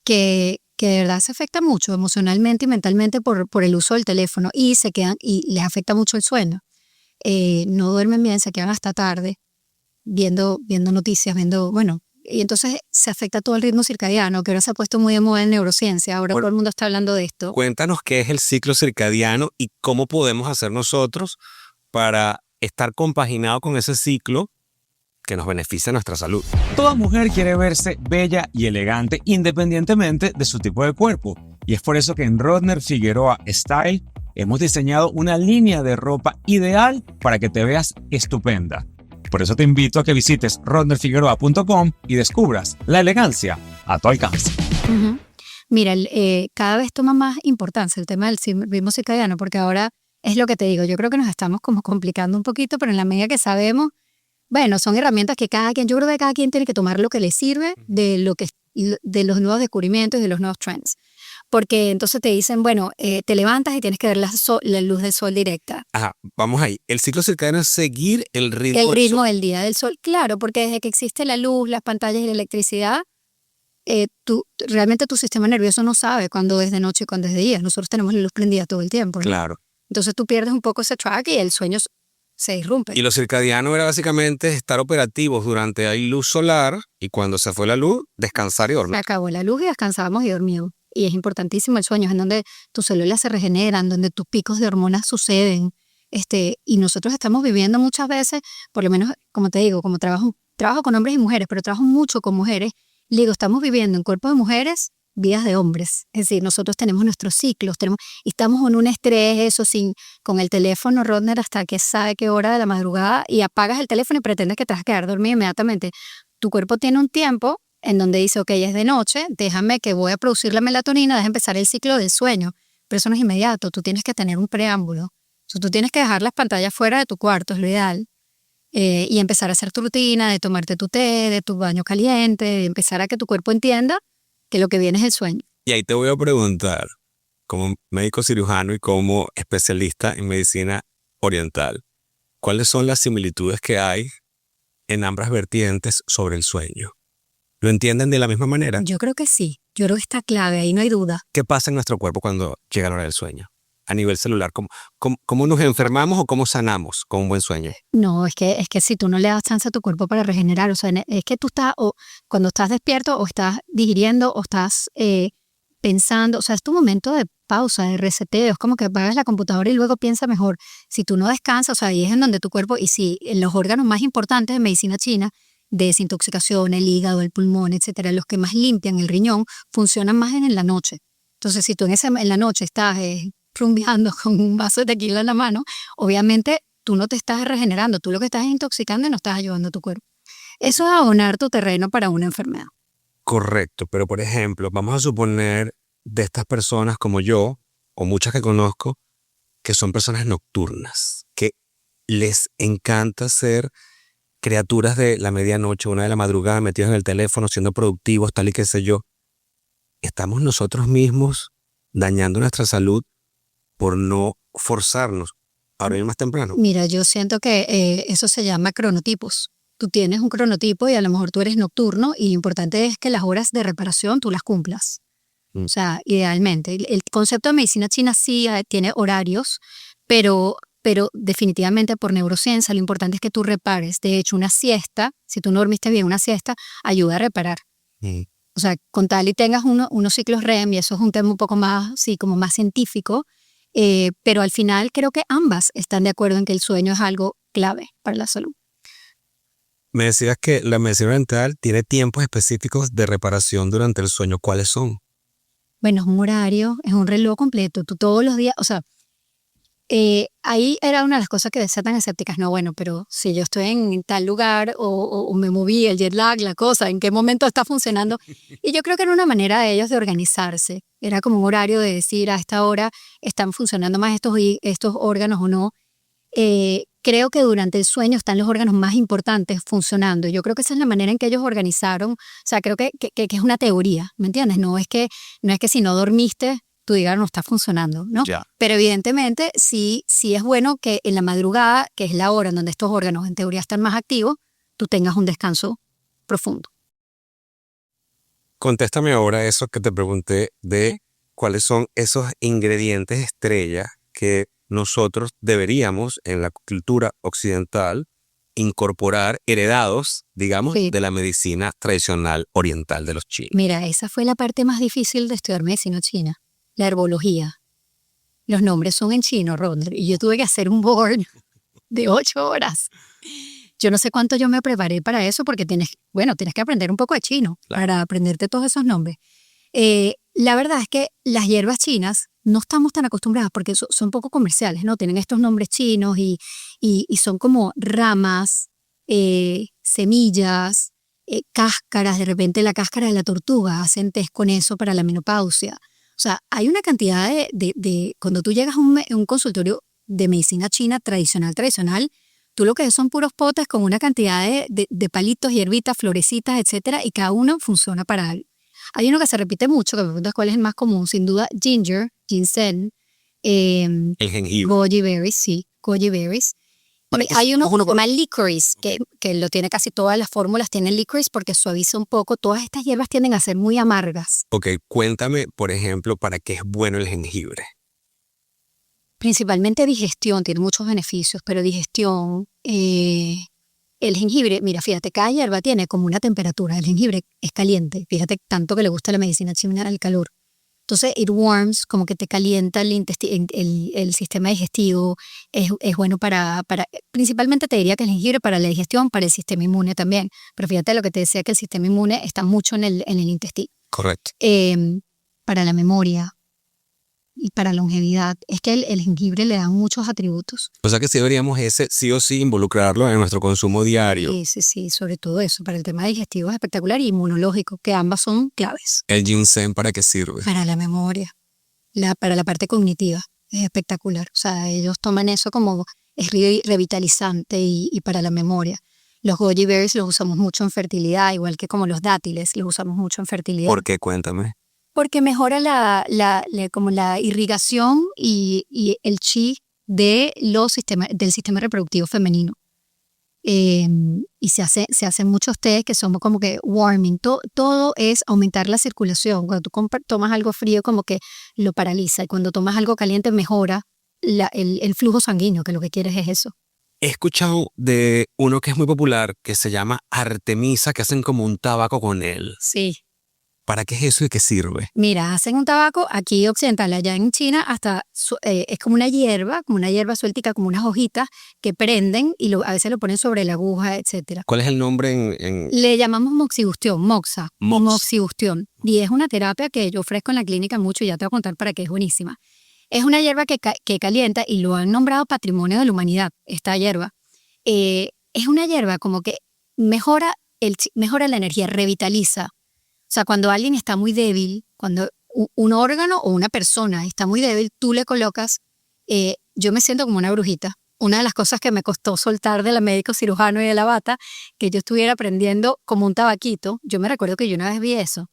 que que de verdad se afecta mucho emocionalmente y mentalmente por el uso del teléfono y se quedan y les afecta mucho el sueño. No duermen bien, se quedan hasta tarde viendo noticias, bueno, y entonces se afecta todo el ritmo circadiano, que ahora se ha puesto muy de moda en neurociencia, ahora todo el mundo está hablando de esto. Cuéntanos qué es el ciclo circadiano y cómo podemos hacer nosotros para estar compaginados con ese ciclo que nos beneficia a nuestra salud. Toda mujer quiere verse bella y elegante independientemente de su tipo de cuerpo. Y es por eso que en Rodner Figueroa Style hemos diseñado una línea de ropa ideal para que te veas estupenda. Por eso te invito a que visites rodnerfigueroa.com y descubras la elegancia a tu alcance. Uh-huh. Mira, cada vez toma más importancia el tema del ritmo circadiano, porque ahora es lo que te digo, yo creo que nos estamos como complicando un poquito, pero en la medida que sabemos, bueno, son herramientas que yo creo que cada quien tiene que tomar lo que le sirve de los nuevos descubrimientos y de los nuevos trends. Porque entonces te dicen, bueno, te levantas y tienes que ver la luz del sol directa. Ajá, vamos ahí. El ciclo circadiano es seguir el ritmo. El ritmo del día del sol, claro, porque desde que existe la luz, las pantallas y la electricidad, realmente tu sistema nervioso no sabe cuándo es de noche y cuándo es de día. Nosotros tenemos la luz prendida todo el tiempo, ¿no? Claro. Entonces tú pierdes un poco ese track y el sueño se irrumpe. Y lo circadiano era básicamente estar operativos durante hay luz solar y cuando se fue la luz, descansar y dormir. Se acabó la luz y descansábamos y dormíamos. Y es importantísimo el sueño, es en donde tus células se regeneran, donde tus picos de hormonas suceden. Y nosotros estamos viviendo muchas veces, por lo menos, como te digo, como trabajo con hombres y mujeres, pero trabajo mucho con mujeres, digo, estamos viviendo en cuerpos de mujeres vidas de hombres. Es decir, nosotros tenemos nuestros ciclos, y estamos en un estrés, con el teléfono, Rodner, hasta que sabe qué hora de la madrugada, y apagas el teléfono y pretendes que te vas a quedar dormido inmediatamente. Tu cuerpo tiene un tiempo en donde dice, ok, es de noche, déjame que voy a producir la melatonina, deja empezar el ciclo del sueño. Pero eso no es inmediato, tú tienes que tener un preámbulo. Tú tienes que dejar las pantallas fuera de tu cuarto, es lo ideal. Y empezar a hacer tu rutina de tomarte tu té, de tu baño caliente, de empezar a que tu cuerpo entienda que lo que viene es el sueño. Y ahí te voy a preguntar, como médico cirujano y como especialista en medicina oriental, ¿cuáles son las similitudes que hay en ambas vertientes sobre el sueño? ¿Lo entienden de la misma manera? Yo creo que sí. Yo creo que está clave, ahí no hay duda. ¿Qué pasa en nuestro cuerpo cuando llega la hora del sueño? A nivel celular, ¿cómo nos enfermamos o cómo sanamos con un buen sueño? No, es que si tú no le das chance a tu cuerpo para regenerar, o sea, es que tú estás, o cuando estás despierto, o estás digiriendo, o estás pensando, o sea, es tu momento de pausa, de reseteo, es como que apagas la computadora y luego piensa mejor. Si tú no descansas, o sea, ahí es en donde tu cuerpo, y si en los órganos más importantes de medicina china, de desintoxicación, el hígado, el pulmón, etcétera, los que más limpian el riñón, funcionan más en la noche. Entonces, si tú en la noche estás rumbeando con un vaso de tequila en la mano, obviamente tú no te estás regenerando, tú lo que estás es intoxicando y no estás ayudando a tu cuerpo. Eso es abonar tu terreno para una enfermedad. Correcto, pero por ejemplo, vamos a suponer de estas personas como yo, o muchas que conozco, que son personas nocturnas, que les encanta ser criaturas de la medianoche, 1 de la madrugada, metidos en el teléfono, siendo productivos, tal y qué sé yo. Estamos nosotros mismos dañando nuestra salud por no forzarnos a dormir más temprano. Mira, yo siento que eso se llama cronotipos. Tú tienes un cronotipo y a lo mejor tú eres nocturno y lo importante es que las horas de reparación tú las cumplas. O sea, idealmente. El concepto de medicina china sí tiene horarios, pero definitivamente por neurociencia lo importante es que tú repares. De hecho, una siesta, si tú no dormiste bien, una siesta ayuda a reparar. O sea, con tal y tengas unos ciclos REM, y eso es un tema un poco más, sí, como más científico, pero al final creo que ambas están de acuerdo en que el sueño es algo clave para la salud. Me decías que la medicina oriental tiene tiempos específicos de reparación durante el sueño. ¿Cuáles son? Bueno, es un horario, es un reloj completo. Tú todos los días, o sea, ahí era una de las cosas que decían tan escépticas. No, bueno, pero si yo estoy en tal lugar o me moví, el jet lag, la cosa, ¿en qué momento está funcionando? Y yo creo que era una manera de ellos de organizarse. Era como un horario de decir a esta hora están funcionando más estos órganos o no. Creo que durante el sueño están los órganos más importantes funcionando. Yo creo que esa es la manera en que ellos organizaron. O sea, creo que es una teoría, ¿me entiendes? No es que si no dormiste, tu hígado no está funcionando, ¿no? Ya. Pero evidentemente sí es bueno que en la madrugada, que es la hora en donde estos órganos en teoría están más activos, tú tengas un descanso profundo. Contéstame ahora eso que te pregunté de cuáles son esos ingredientes estrella que nosotros deberíamos en la cultura occidental incorporar, heredados, digamos, Sí. de la medicina tradicional oriental de los chinos. Mira, esa fue la parte más difícil de estudiar medicina china, la herbología. Los nombres son en chino, Rodner, y yo tuve que hacer un board de 8 horas. Yo no sé cuánto yo me preparé para eso porque tienes que aprender un poco de chino para aprenderte todos esos nombres. La verdad es que las hierbas chinas no estamos tan acostumbradas porque son poco comerciales, ¿no? Tienen estos nombres chinos y son como ramas, semillas, cáscaras. De repente la cáscara de la tortuga, hacen test con eso para la menopausia. O sea, hay una cantidad de cuando tú llegas a un consultorio de medicina china tradicional, tú lo que ves son puros potes con una cantidad de palitos, hierbitas, florecitas, etcétera, y cada uno funciona para algo. Hay uno que se repite mucho, que me preguntas cuál es el más común, sin duda, ginger, ginseng, El jengibre. goji berries, sí, goji berries. Hay uno que se llama licorice, que lo tiene casi todas las fórmulas, tienen licorice porque suaviza un poco. Todas estas hierbas tienden a ser muy amargas. Ok, cuéntame, por ejemplo, para qué es bueno el jengibre. Principalmente digestión, tiene muchos beneficios, pero digestión, el jengibre, mira, fíjate, cada hierba tiene como una temperatura. El jengibre es caliente, fíjate tanto que le gusta la medicina china el calor. Entonces, it warms, como que te calienta el sistema digestivo, es bueno principalmente te diría que el jengibre para la digestión, para el sistema inmune también. Pero fíjate lo que te decía, que el sistema inmune está mucho en el intestino. Correcto. Para la memoria y para la longevidad, es que el jengibre le da muchos atributos. O sea que sí deberíamos sí o sí involucrarlo en nuestro consumo diario. Sí, sobre todo eso, para el tema digestivo es espectacular y inmunológico, que ambas son claves. ¿El ginseng para qué sirve? Para la memoria, para la parte cognitiva, es espectacular. O sea, ellos toman eso como es revitalizante y para la memoria. Los goji berries los usamos mucho en fertilidad, igual que como los dátiles los usamos mucho en fertilidad. ¿Por qué? Cuéntame. Porque mejora como la irrigación y el chi del sistema reproductivo femenino. Y se hacen muchos tés que son como que warming. Todo es aumentar la circulación. Cuando tú tomas algo frío, como que lo paraliza. Y cuando tomas algo caliente, mejora el flujo sanguíneo, que lo que quieres es eso. He escuchado de uno que es muy popular, que se llama Artemisa, que hacen como un tabaco con él. Sí. ¿Para qué es eso y qué sirve? Mira, hacen un tabaco aquí occidental, allá en China, es como una hierba sueltica, como unas hojitas que prenden y a veces lo ponen sobre la aguja, etcétera. ¿Cuál es el nombre Le llamamos moxibustión, moxibustión. Y es una terapia que yo ofrezco en la clínica mucho y ya te voy a contar para qué es buenísima. Es una hierba que calienta y lo han nombrado patrimonio de la humanidad, esta hierba. Es una hierba como que mejora la energía, revitaliza. O sea, cuando alguien está muy débil, cuando un órgano o una persona está muy débil, tú le colocas, yo me siento como una brujita. Una de las cosas que me costó soltar de la médico cirujano y de la bata, que yo estuviera aprendiendo como un tabaquito. Yo me recuerdo que yo una vez vi eso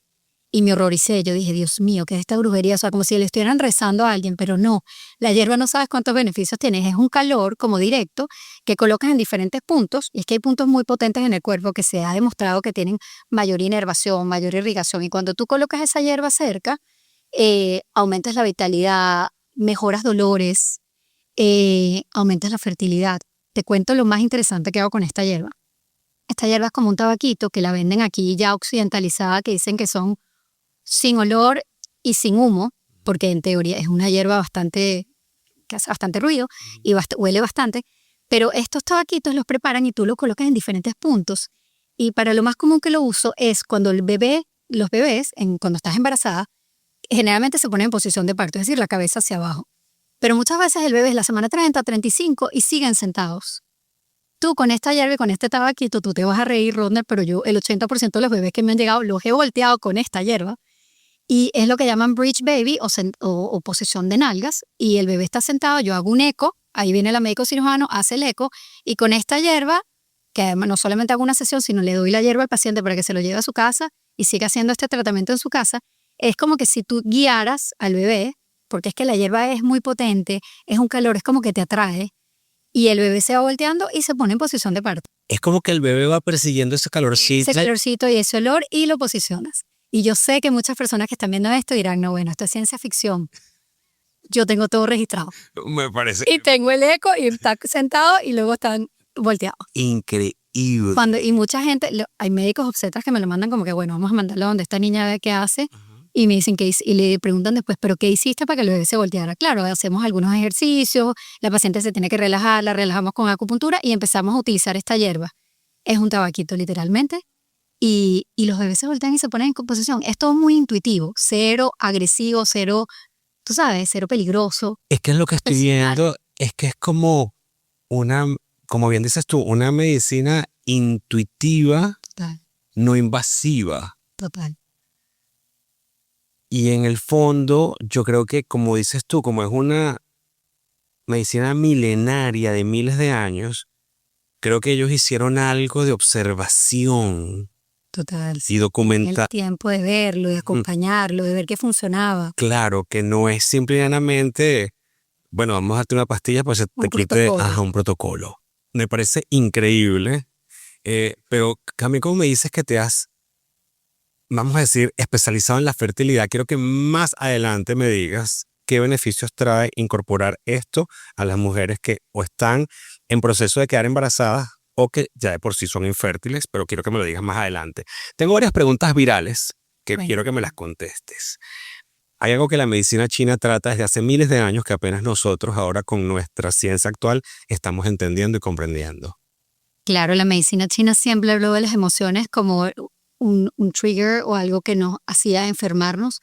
y me horroricé. Yo dije, Dios mío, ¿qué es esta brujería? O sea, como si le estuvieran rezando a alguien, pero no. La hierba no sabes cuántos beneficios tiene. Es un calor como directo que colocas en diferentes puntos, y es que hay puntos muy potentes en el cuerpo que se ha demostrado que tienen mayor inervación, mayor irrigación, y cuando tú colocas esa hierba cerca, aumentas la vitalidad, mejoras dolores, aumentas la fertilidad. Te cuento lo más interesante que hago con esta hierba. Esta hierba es como un tabaquito que la venden aquí ya occidentalizada, que dicen que son sin olor y sin humo, porque en teoría es una hierba que hace bastante ruido y huele bastante, pero estos tabaquitos los preparan y tú los colocas en diferentes puntos. Y para lo más común que lo uso es cuando los bebés, cuando estás embarazada, generalmente se ponen en posición de parto, es decir, la cabeza hacia abajo. Pero muchas veces el bebé es la semana 30, 35 y siguen sentados. Tú con esta hierba y con este tabaquito, tú te vas a reír, Rodner, pero yo el 80% de los bebés que me han llegado los he volteado con esta hierba. Y es lo que llaman bridge baby o posición de nalgas. Y el bebé está sentado, yo hago un eco, ahí viene el médico cirujano, hace el eco, y con esta hierba, que además no solamente hago una sesión, sino le doy la hierba al paciente para que se lo lleve a su casa y siga haciendo este tratamiento en su casa, es como que si tú guiaras al bebé, porque es que la hierba es muy potente, es un calor, es como que te atrae, y el bebé se va volteando y se pone en posición de parto. Es como que el bebé va persiguiendo ese calorcito. Ese calorcito y ese olor y lo posicionas. Y yo sé que muchas personas que están viendo esto dirán, no, bueno, esto es ciencia ficción. Yo tengo todo registrado. Me parece Y tengo el eco y está sentado y luego están volteados. increíble. Y mucha gente, hay médicos obstetras que me lo mandan como que, bueno, vamos a mandarlo donde esta niña ve qué hace. Y me dicen y le preguntan después, ¿pero qué hiciste para que el bebé se volteara? Claro, hacemos algunos ejercicios, la paciente se tiene que relajar, la relajamos con acupuntura y empezamos a utilizar esta hierba. Es un tabaquito literalmente. Y los bebés se voltean y se ponen en posición. Es todo muy intuitivo, cero agresivo, cero, tú sabes, cero peligroso. Es que es lo que estoy viendo, es que es como como bien dices tú, una medicina intuitiva, Total. No invasiva. Total. Y en el fondo, yo creo que, como dices tú, como es una medicina milenaria de miles de años, creo que ellos hicieron algo de observación. Total. Y documentar. El tiempo de verlo, de acompañarlo, de ver qué funcionaba. Claro, que no es simplemente, bueno, vamos a darte una pastilla pues se te quite un protocolo. Me parece increíble. Pero Cami, como me dices que te has, vamos a decir, especializado en la fertilidad, quiero que más adelante me digas qué beneficios trae incorporar esto a las mujeres que o están en proceso de quedar embarazadas o que ya de por sí son infértiles, pero quiero que me lo digas más adelante. Tengo varias preguntas virales que quiero que me las contestes. Hay algo que la medicina china trata desde hace miles de años que apenas nosotros ahora con nuestra ciencia actual estamos entendiendo y comprendiendo. Claro, la medicina china siempre habló de las emociones como un trigger o algo que nos hacía enfermarnos.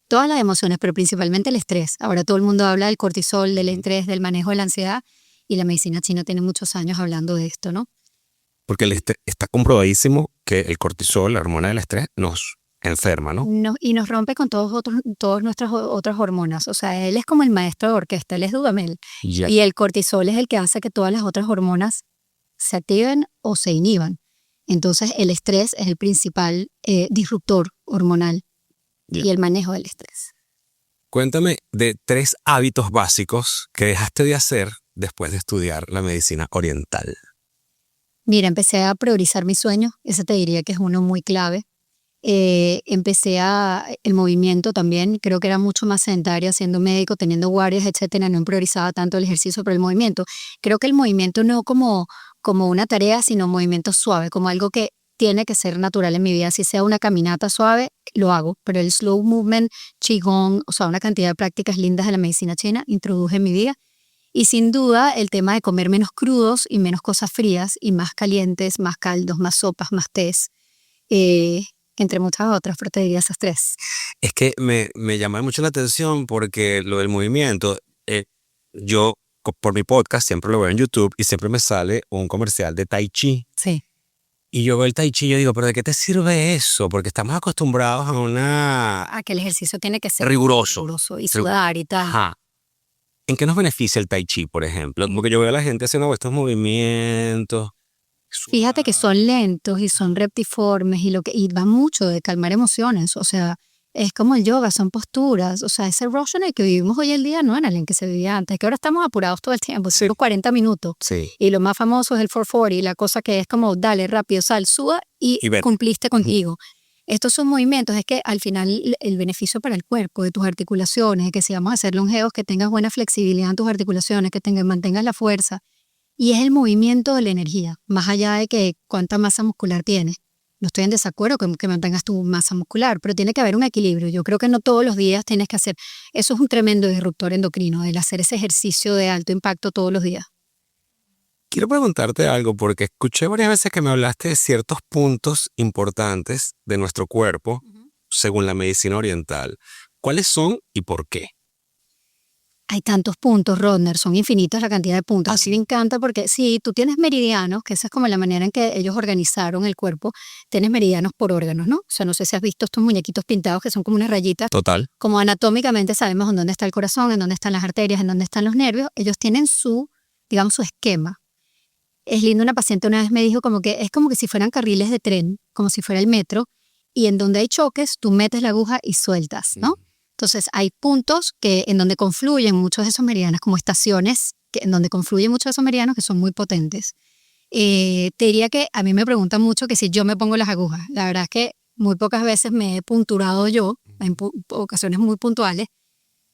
Todas las emociones, pero principalmente el estrés. Ahora todo el mundo habla del cortisol, del estrés, del manejo de la ansiedad y la medicina china tiene muchos años hablando de esto, ¿no? Porque está comprobadísimo que el cortisol, la hormona del estrés, nos enferma, ¿no? Y nos rompe con todas nuestras otras hormonas. O sea, él es como el maestro de orquesta, él es Dudamel. Ya. Y el cortisol es el que hace que todas las otras hormonas se activen o se inhiban. Entonces, el estrés es el principal disruptor hormonal y el manejo del estrés. Cuéntame de 3 hábitos básicos que dejaste de hacer después de estudiar la medicina oriental. Mira, empecé a priorizar mi sueño, ese te diría que es uno muy clave. Empecé el movimiento también, creo que era mucho más sedentaria siendo médico, teniendo guardias, etcétera, no priorizaba tanto el ejercicio, pero el movimiento. Creo que el movimiento no como una tarea, sino un movimiento suave, como algo que tiene que ser natural en mi vida. Si sea una caminata suave, lo hago, pero el slow movement, qigong, o sea, una cantidad de prácticas lindas de la medicina china, introduje en mi vida. Y sin duda el tema de comer menos crudos y menos cosas frías y más calientes, más caldos, más sopas, más tés, entre muchas otras, pero te diría esas 3. Es que me llama mucho la atención porque lo del movimiento, yo por mi podcast siempre lo veo en YouTube y siempre me sale un comercial de Tai Chi. Sí. Y yo veo el Tai Chi y yo digo, ¿pero de qué te sirve eso? Porque estamos acostumbrados a que el ejercicio tiene que ser riguroso y sudar y tal. Ajá. ¿En qué nos beneficia el Tai Chi, por ejemplo? Porque yo veo a la gente haciendo estos movimientos. Fíjate que son lentos y son reptiformes y va mucho de calmar emociones. O sea, es como el yoga, son posturas. O sea, ese rush en el que vivimos hoy en día no era el en que se vivía antes, que ahora estamos apurados todo el tiempo, son 40 minutos. Sí. Y lo más famoso es el 440, la cosa que es como dale rápido, sal, suba y cumpliste contigo. Estos son movimientos, es que al final el beneficio para el cuerpo, de tus articulaciones, que si vamos a ser longevos, que tengas buena flexibilidad en tus articulaciones, que mantengas la fuerza. Y es el movimiento de la energía, más allá de que cuánta masa muscular tienes. No estoy en desacuerdo con que mantengas tu masa muscular, pero tiene que haber un equilibrio. Yo creo que no todos los días tienes que hacer. Eso es un tremendo disruptor endocrino, el hacer ese ejercicio de alto impacto todos los días. Quiero preguntarte algo porque escuché varias veces que me hablaste de ciertos puntos importantes de nuestro cuerpo según la medicina oriental. ¿Cuáles son y por qué? Hay tantos puntos, Rodner, son infinitas la cantidad de puntos. Así me encanta porque sí, tú tienes meridianos, que esa es como la manera en que ellos organizaron el cuerpo. Tienes meridianos por órganos, ¿no? O sea, no sé si has visto estos muñequitos pintados que son como unas rayitas. Total. Como anatómicamente sabemos en dónde está el corazón, en dónde están las arterias, en dónde están los nervios. Ellos tienen su esquema. Es lindo, una paciente una vez me dijo es como que si fueran carriles de tren, como si fuera el metro, y en donde hay choques, tú metes la aguja y sueltas, ¿no? Entonces hay puntos en donde confluyen muchos de esos meridianos, como estaciones en donde confluyen muchos de esos meridianos que son muy potentes. Te diría que a mí me preguntan mucho que si yo me pongo las agujas. La verdad es que Muy pocas veces me he punturado yo, en ocasiones muy puntuales,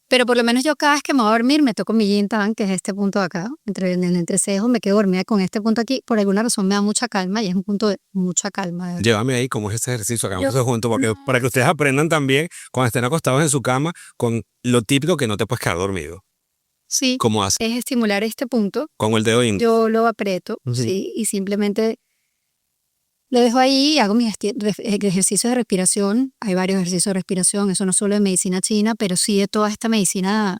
pero por lo menos yo cada vez que me voy a dormir me toco mi yin tan, que es este punto de acá, en el entrecejo, me quedo dormida con este punto aquí, por alguna razón me da mucha calma y es un punto de mucha calma. De verdad. Llévame ahí cómo es este ejercicio, hagamos eso juntos, para que ustedes aprendan también cuando estén acostados en su cama con lo típico que no te puedes quedar dormido. Sí, ¿Cómo hace? es estimular este punto. Con el dedo índice. Yo lo aprieto, sí, y simplemente lo dejo ahí y hago mis ejercicios de respiración. Hay varios ejercicios de respiración, eso no solo de medicina china, pero sí de toda esta medicina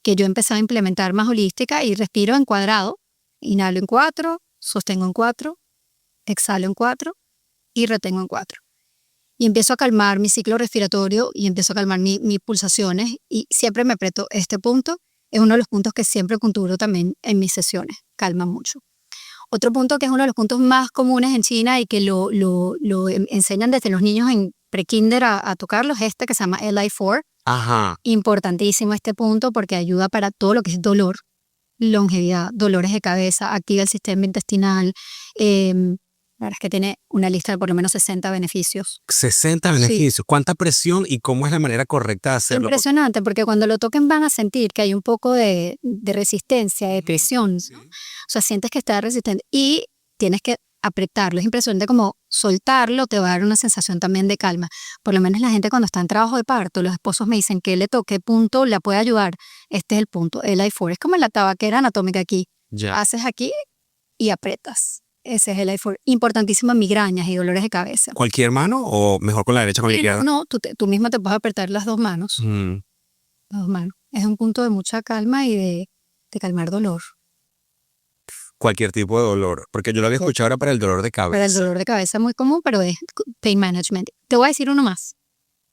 que yo he empezado a implementar más holística y respiro en cuadrado. Inhalo en 4, sostengo en 4, exhalo en 4 y retengo en 4. Y empiezo a calmar mi ciclo respiratorio y empiezo a calmar mis pulsaciones y siempre me aprieto este punto. Es uno de los puntos que siempre punturo también en mis sesiones, calma mucho. Otro punto que es uno de los puntos más comunes en China y que lo enseñan desde los niños en prekinder a tocarlo es este que se llama Li4. Ajá. Importantísimo este punto porque ayuda para todo lo que es dolor, longevidad, dolores de cabeza, activa el sistema intestinal. La verdad es que tiene una lista de por lo menos 60 beneficios. 60 beneficios. Sí. ¿Cuánta presión y cómo es la manera correcta de hacerlo? Impresionante, porque cuando lo toquen van a sentir que hay un poco de resistencia, de presión, ¿no? O sea, sientes que está resistente y tienes que apretarlo. Es impresionante como soltarlo te va a dar una sensación también de calma. Por lo menos la gente cuando está en trabajo de parto, los esposos me dicen que le toque punto, la puede ayudar. Este es el punto, el Li4. Es como la tabaquera anatómica aquí. Ya. Haces aquí y apretas. Ese es el Li4. Importantísimo en migrañas y dolores de cabeza. ¿Cualquier mano o mejor con la derecha con la izquierda? No, tú misma te puedes apretar las dos manos. Las dos manos. Es un punto de mucha calma y de calmar dolor. Cualquier tipo de dolor. Porque yo lo había escuchado ahora para el dolor de cabeza. Para el dolor de cabeza es muy común, pero es pain management. Te voy a decir uno más.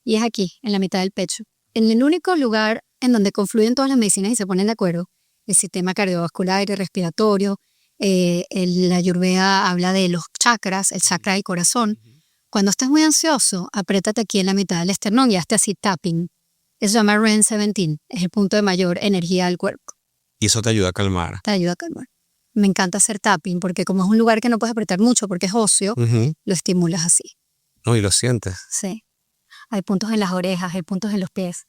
Y es aquí, en la mitad del pecho. En el único lugar en donde confluyen todas las medicinas y se ponen de acuerdo, el sistema cardiovascular y respiratorio. La Ayurveda habla de los chakras, el chakra del corazón. Cuando estés muy ansioso, apriétate aquí en la mitad del esternón y hazte así tapping. Eso se llama REN 17, es el punto de mayor energía del cuerpo. Y eso te ayuda a calmar. Te ayuda a calmar. Me encanta hacer tapping porque como es un lugar que no puedes apretar mucho porque es óseo, lo estimulas así. No, y lo sientes. Sí. Hay puntos en las orejas, hay puntos en los pies.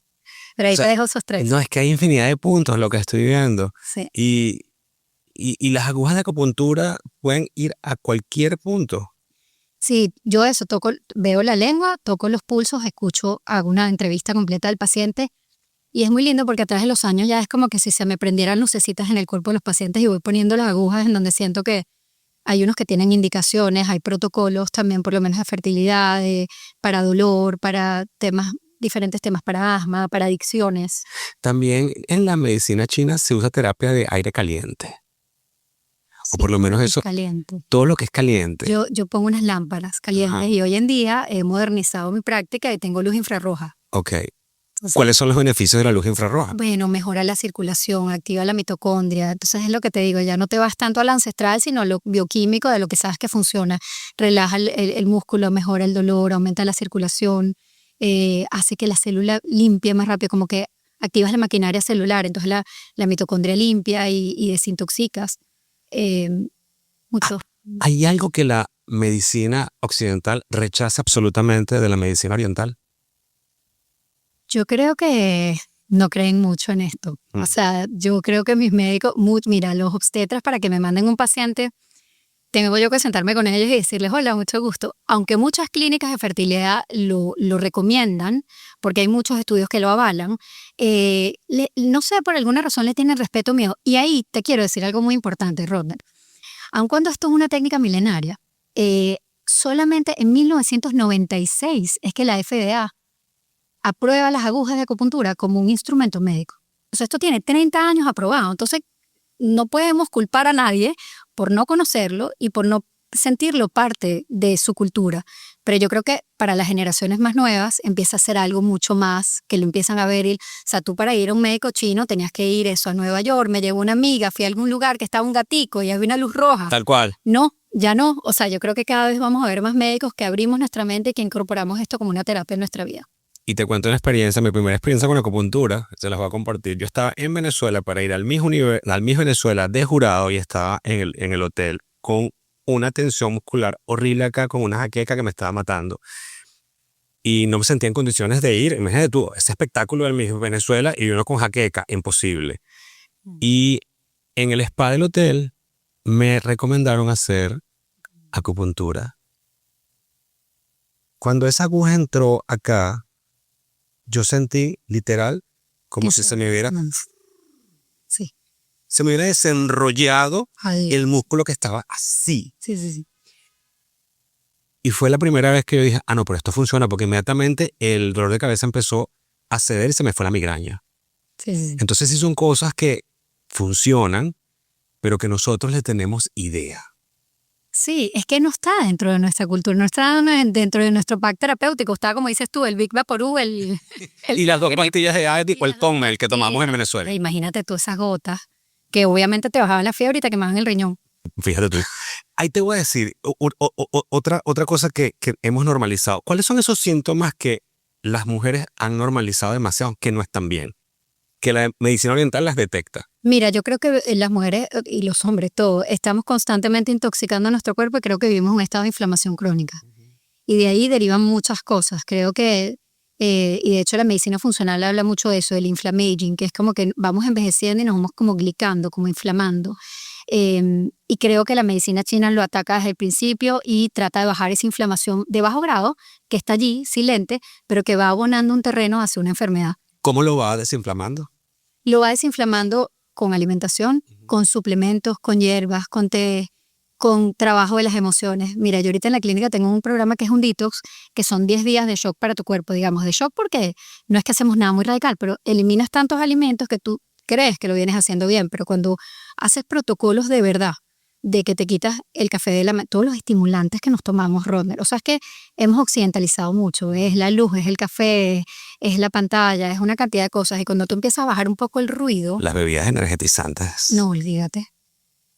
Pero ahí te dejo esos tres. No, es que hay infinidad de puntos lo que estoy viendo. Sí. Y las agujas de acupuntura pueden ir a cualquier punto. Sí, yo eso, veo la lengua, toco los pulsos, hago una entrevista completa del paciente y es muy lindo porque a través de los años ya es como que si se me prendieran lucecitas en el cuerpo de los pacientes y voy poniendo las agujas en donde siento que hay unos que tienen indicaciones, hay protocolos también por lo menos de fertilidad, para dolor, para diferentes temas para asma, para adicciones. También en la medicina china se usa terapia de aire caliente. O por lo menos eso, caliente. Todo lo que es caliente. Yo pongo unas lámparas calientes y hoy en día he modernizado mi práctica y tengo luz infrarroja. Ok. Entonces, ¿cuáles son los beneficios de la luz infrarroja? Bueno, mejora la circulación, activa la mitocondria. Entonces es lo que te digo, ya no te vas tanto al ancestral, sino a lo bioquímico de lo que sabes que funciona. Relaja el músculo, mejora el dolor, aumenta la circulación, hace que la célula limpie más rápido, como que activas la maquinaria celular, entonces la mitocondria limpia y desintoxicas. Mucho. ¿Hay algo que la medicina occidental rechaza absolutamente de la medicina oriental? Yo creo que no creen mucho en esto. O sea, yo creo que mis médicos, mira, los obstetras para que me manden un paciente, tengo yo que sentarme con ellos y decirles, hola, mucho gusto. Aunque muchas clínicas de fertilidad lo recomiendan, porque hay muchos estudios que lo avalan, no sé, por alguna razón le tienen respeto mío. Y ahí te quiero decir algo muy importante, Rodner. Aun cuando esto es una técnica milenaria, solamente en 1996 es que la FDA aprueba las agujas de acupuntura como un instrumento médico. O sea, esto tiene 30 años aprobado. Entonces, no podemos culpar a nadie por no conocerlo y por no sentirlo parte de su cultura. Pero yo creo que para las generaciones más nuevas empieza a ser algo mucho más, que lo empiezan a ver. O sea, tú para ir a un médico chino tenías que ir eso a Nueva York, me llevó una amiga, fui a algún lugar que estaba un gatico y había una luz roja. Tal cual. No, ya no. O sea, yo creo que cada vez vamos a ver más médicos que abrimos nuestra mente y que incorporamos esto como una terapia en nuestra vida. Y te cuento una experiencia, mi primera experiencia con la acupuntura, se las voy a compartir. Yo estaba en Venezuela para ir al Miss Venezuela de jurado y estaba en el hotel con una tensión muscular horrible acá, con una jaqueca que me estaba matando. y no me sentía en condiciones de ir. Imagínate tú, ese espectáculo del Miss Venezuela y uno con jaqueca, imposible. Y en el spa del hotel me recomendaron hacer acupuntura. Cuando esa aguja entró acá, yo sentí literal como si se me hubiera... Sí. Se me hubiera desenrollado Ay. el músculo que estaba así. Sí. Y fue la primera vez que yo dije, no, pero esto funciona, porque inmediatamente el dolor de cabeza empezó a ceder y se me fue la migraña. Sí. Entonces sí son cosas que funcionan, pero que nosotros le tenemos idea. Sí, es que no está dentro de nuestra cultura, no está dentro de nuestro pack terapéutico. Está, como dices tú, el Big Vaporú, el y las 2 pastillas de Aetic o el Tonmel que tomamos en Venezuela. Imagínate tú esas gotas que obviamente te bajaban la fiebre y te quemaban el riñón. Fíjate tú. Ahí te voy a decir otra cosa que hemos normalizado. ¿Cuáles son esos síntomas que las mujeres han normalizado demasiado que no están bien? Que la medicina oriental las detecta. Mira, yo creo que las mujeres y los hombres, todos, estamos constantemente intoxicando nuestro cuerpo y creo que vivimos un estado de inflamación crónica. Y de ahí derivan muchas cosas. Creo que, y de hecho la medicina funcional habla mucho de eso, del inflammaging, que es como que vamos envejeciendo y nos vamos como glicando, como inflamando. Y creo que la medicina china lo ataca desde el principio y trata de bajar esa inflamación de bajo grado, que está allí, silente, pero que va abonando un terreno hacia una enfermedad. ¿Cómo lo va desinflamando? Lo va desinflamando con alimentación, con suplementos, con hierbas, con té, con trabajo de las emociones. Mira, yo ahorita en la clínica tengo un programa que es un detox, que son 10 días de shock para tu cuerpo, digamos, de shock porque no es que hacemos nada muy radical, pero eliminas tantos alimentos que tú crees que lo vienes haciendo bien, pero cuando haces protocolos de verdad, de que te quitas el café de todos los estimulantes que nos tomamos, Rodner. O sea, es que hemos occidentalizado mucho. Es la luz, es el café, es la pantalla, es una cantidad de cosas. Y cuando tú empiezas a bajar un poco el ruido... Las bebidas energetizantes. No, olvídate.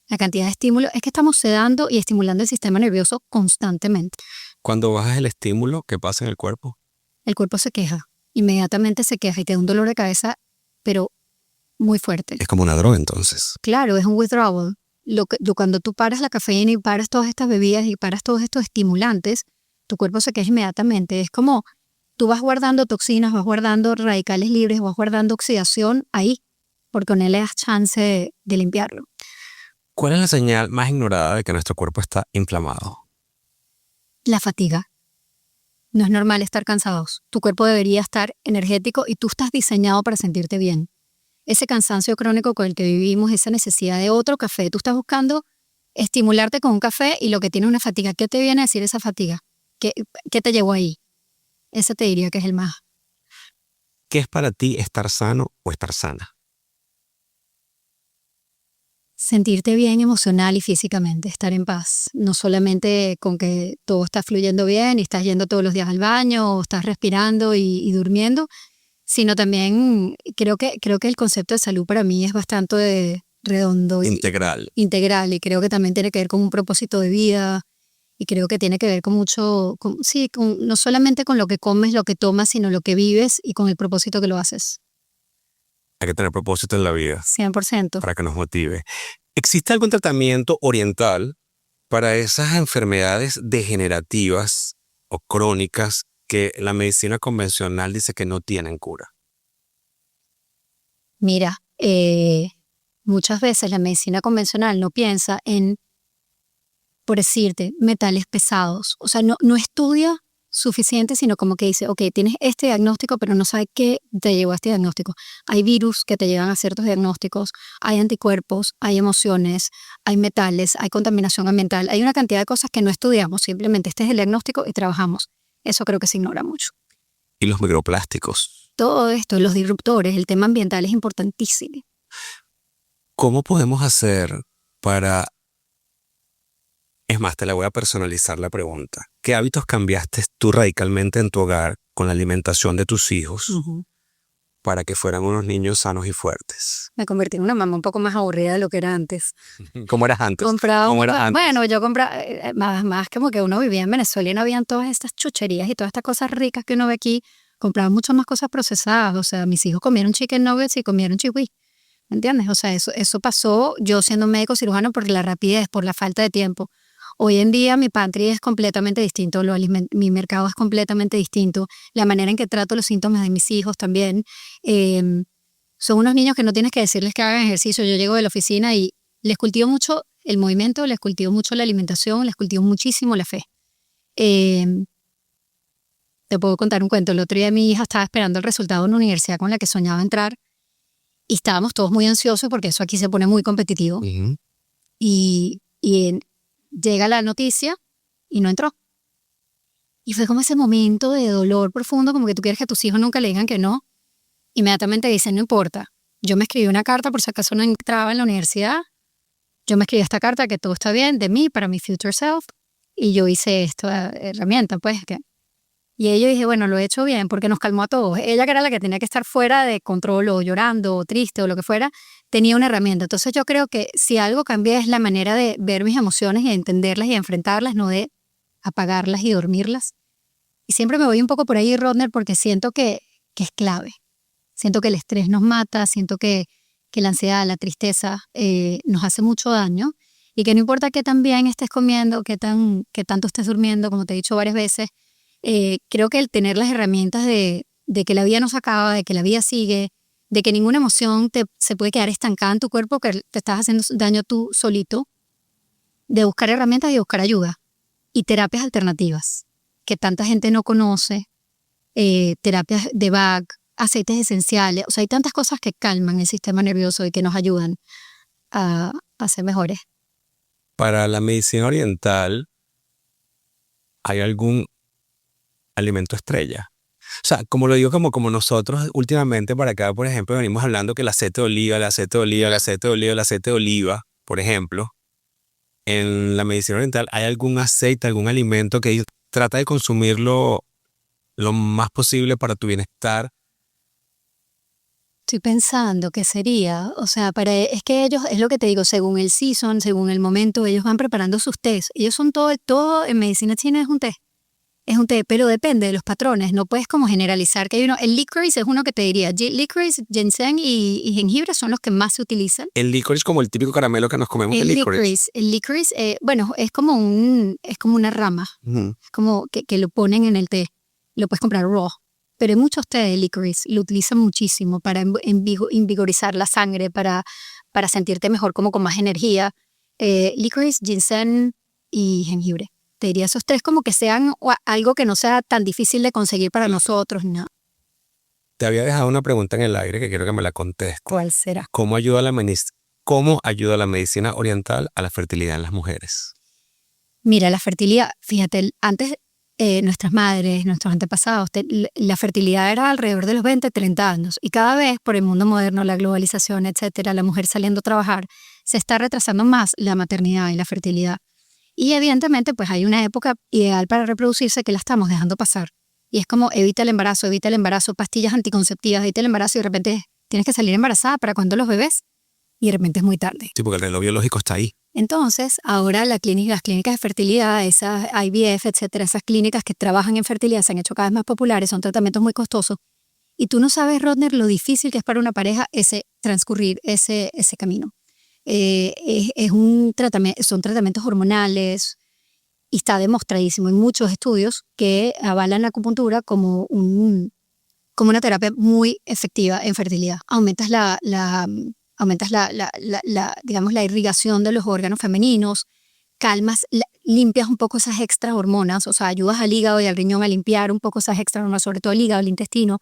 La cantidad de estímulos es que estamos sedando y estimulando el sistema nervioso constantemente. Cuando bajas el estímulo, ¿qué pasa en el cuerpo? El cuerpo se queja. Inmediatamente se queja y te da un dolor de cabeza, pero muy fuerte. Es como una droga, entonces. Claro, es un withdrawal. Cuando tú paras la cafeína y paras todas estas bebidas y paras todos estos estimulantes, tu cuerpo se queja inmediatamente. Es como tú vas guardando toxinas, vas guardando radicales libres, vas guardando oxidación ahí, porque no le das chance de limpiarlo. ¿Cuál es la señal más ignorada de que nuestro cuerpo está inflamado? La fatiga. No es normal estar cansados. Tu cuerpo debería estar energético y tú estás diseñado para sentirte bien. Ese cansancio crónico con el que vivimos, esa necesidad de otro café, tú estás buscando estimularte con un café y lo que tiene una fatiga. ¿Qué te viene a decir esa fatiga? ¿Qué te llevó ahí? Ese te diría que es el más. ¿Qué es para ti estar sano o estar sana? Sentirte bien emocional y físicamente, estar en paz. No solamente con que todo está fluyendo bien y estás yendo todos los días al baño o estás respirando y durmiendo, sino también creo que el concepto de salud para mí es bastante redondo. Integral. Integral, y creo que también tiene que ver con un propósito de vida, y creo que tiene que ver con mucho, no solamente con lo que comes, lo que tomas, sino lo que vives y con el propósito que lo haces. Hay que tener propósito en la vida. 100%. Para que nos motive. ¿Existe algún tratamiento oriental para esas enfermedades degenerativas o crónicas que la medicina convencional dice que no tienen cura? Mira, muchas veces la medicina convencional no piensa en, por decirte, metales pesados. O sea, no estudia suficiente, sino como que dice, ok, tienes este diagnóstico, pero no sabe qué te llevó a este diagnóstico. Hay virus que te llevan a ciertos diagnósticos, hay anticuerpos, hay emociones, hay metales, hay contaminación ambiental, hay una cantidad de cosas que no estudiamos, simplemente este es el diagnóstico y trabajamos. Eso creo que se ignora mucho. ¿Y los microplásticos? Todo esto, los disruptores, el tema ambiental es importantísimo. ¿Cómo podemos hacer para... Es más, te la voy a personalizar la pregunta. ¿Qué hábitos cambiaste tú radicalmente en tu hogar con la alimentación de tus hijos para que fueran unos niños sanos y fuertes? Me convertí en una mamá un poco más aburrida de lo que era antes. ¿Cómo eras antes? Bueno, yo compraba, más como que uno vivía en Venezuela y no habían todas estas chucherías y todas estas cosas ricas que uno ve aquí. Compraba muchas más cosas procesadas. O sea, mis hijos comieron chicken nuggets y comieron chihui. ¿Me entiendes? O sea, eso pasó yo siendo médico cirujano por la rapidez, por la falta de tiempo. Hoy en día mi pantry es completamente distinto, mi mercado es completamente distinto, la manera en que trato los síntomas de mis hijos también. Son unos niños que no tienes que decirles que hagan ejercicio. Yo llego de la oficina y les cultivo mucho el movimiento, les cultivo mucho la alimentación, les cultivo muchísimo la fe. Te puedo contar un cuento. El otro día mi hija estaba esperando el resultado de una universidad con la que soñaba entrar y estábamos todos muy ansiosos porque eso aquí se pone muy competitivo. Y llega la noticia y no entró. Y fue como ese momento de dolor profundo, como que tú quieres que a tus hijos nunca le digan que no. Inmediatamente dicen, no importa. Yo me escribí una carta por si acaso no entraba en la universidad. Yo me escribí esta carta que todo está bien de mí, para mi future self. Y yo hice esta herramienta, pues. Y yo dije, bueno, lo he hecho bien porque nos calmó a todos. Ella, que era la que tenía que estar fuera de control o llorando o triste o lo que fuera, tenía una herramienta. Entonces yo creo que si algo cambia es la manera de ver mis emociones y entenderlas y enfrentarlas, no de apagarlas y dormirlas. Y siempre me voy un poco por ahí, Rodner, porque siento que es clave. Siento que el estrés nos mata, siento que la ansiedad, la tristeza nos hace mucho daño y que no importa qué tan bien estés comiendo, qué tanto estés durmiendo, como te he dicho varias veces, creo que el tener las herramientas de que la vida no se acaba, de que la vida sigue, de que ninguna emoción se puede quedar estancada en tu cuerpo, que te estás haciendo daño tú solito, de buscar herramientas y de buscar ayuda y terapias alternativas que tanta gente no conoce, terapias de Bach, aceites esenciales, o sea, hay tantas cosas que calman el sistema nervioso y que nos ayudan a ser mejores. Para la medicina oriental, ¿hay algún alimento estrella? O sea, como lo digo, como nosotros últimamente para acá, por ejemplo, venimos hablando que el aceite de oliva, el aceite de oliva, el aceite de oliva, el aceite de oliva, por ejemplo, en la medicina oriental, ¿hay algún aceite, algún alimento que trata de consumirlo lo más posible para tu bienestar? Estoy pensando qué sería, o sea, es que ellos, es lo que te digo, según el season, según el momento, ellos van preparando sus tés. Ellos son todo en medicina china es un té. Es un té, pero depende de los patrones. No puedes como generalizar que hay uno. El licorice es uno que te diría. Licorice, ginseng y jengibre son los que más se utilizan. El licorice como el típico caramelo que nos comemos. El licorice, bueno, es como una rama. Es como que lo ponen en el té. Lo puedes comprar raw. Pero hay muchos té de licorice. Lo utilizan muchísimo para invigorizar la sangre, para sentirte mejor, como con más energía. Licorice, ginseng y jengibre. Te diría esos tres como que sean algo que no sea tan difícil de conseguir para nosotros, ¿no? Te había dejado una pregunta en el aire que quiero que me la contestes. ¿Cuál será? ¿Cómo ayuda la medicina oriental a la fertilidad en las mujeres? Mira, la fertilidad, fíjate, antes nuestras madres, nuestros antepasados, la fertilidad era alrededor de los 20, 30 años. Y cada vez, por el mundo moderno, la globalización, etcétera, la mujer saliendo a trabajar, se está retrasando más la maternidad y la fertilidad. Y evidentemente pues hay una época ideal para reproducirse que la estamos dejando pasar. Y es como evita el embarazo, pastillas anticonceptivas, evita el embarazo y de repente tienes que salir embarazada para cuando los bebés y de repente es muy tarde. Sí, porque el reloj biológico está ahí. Entonces ahora las clínicas de fertilidad, esas IVF, etcétera, esas clínicas que trabajan en fertilidad se han hecho cada vez más populares, son tratamientos muy costosos. Y tú no sabes, Rodner, lo difícil que es para una pareja transcurrir ese camino. Son tratamientos hormonales y está demostradísimo en muchos estudios que avalan la acupuntura como una terapia muy efectiva en fertilidad. Aumentas digamos, la irrigación de los órganos femeninos, calmas, limpias un poco esas extra hormonas, o sea, ayudas al hígado y al riñón a limpiar un poco esas extra hormonas, sobre todo el hígado, el intestino,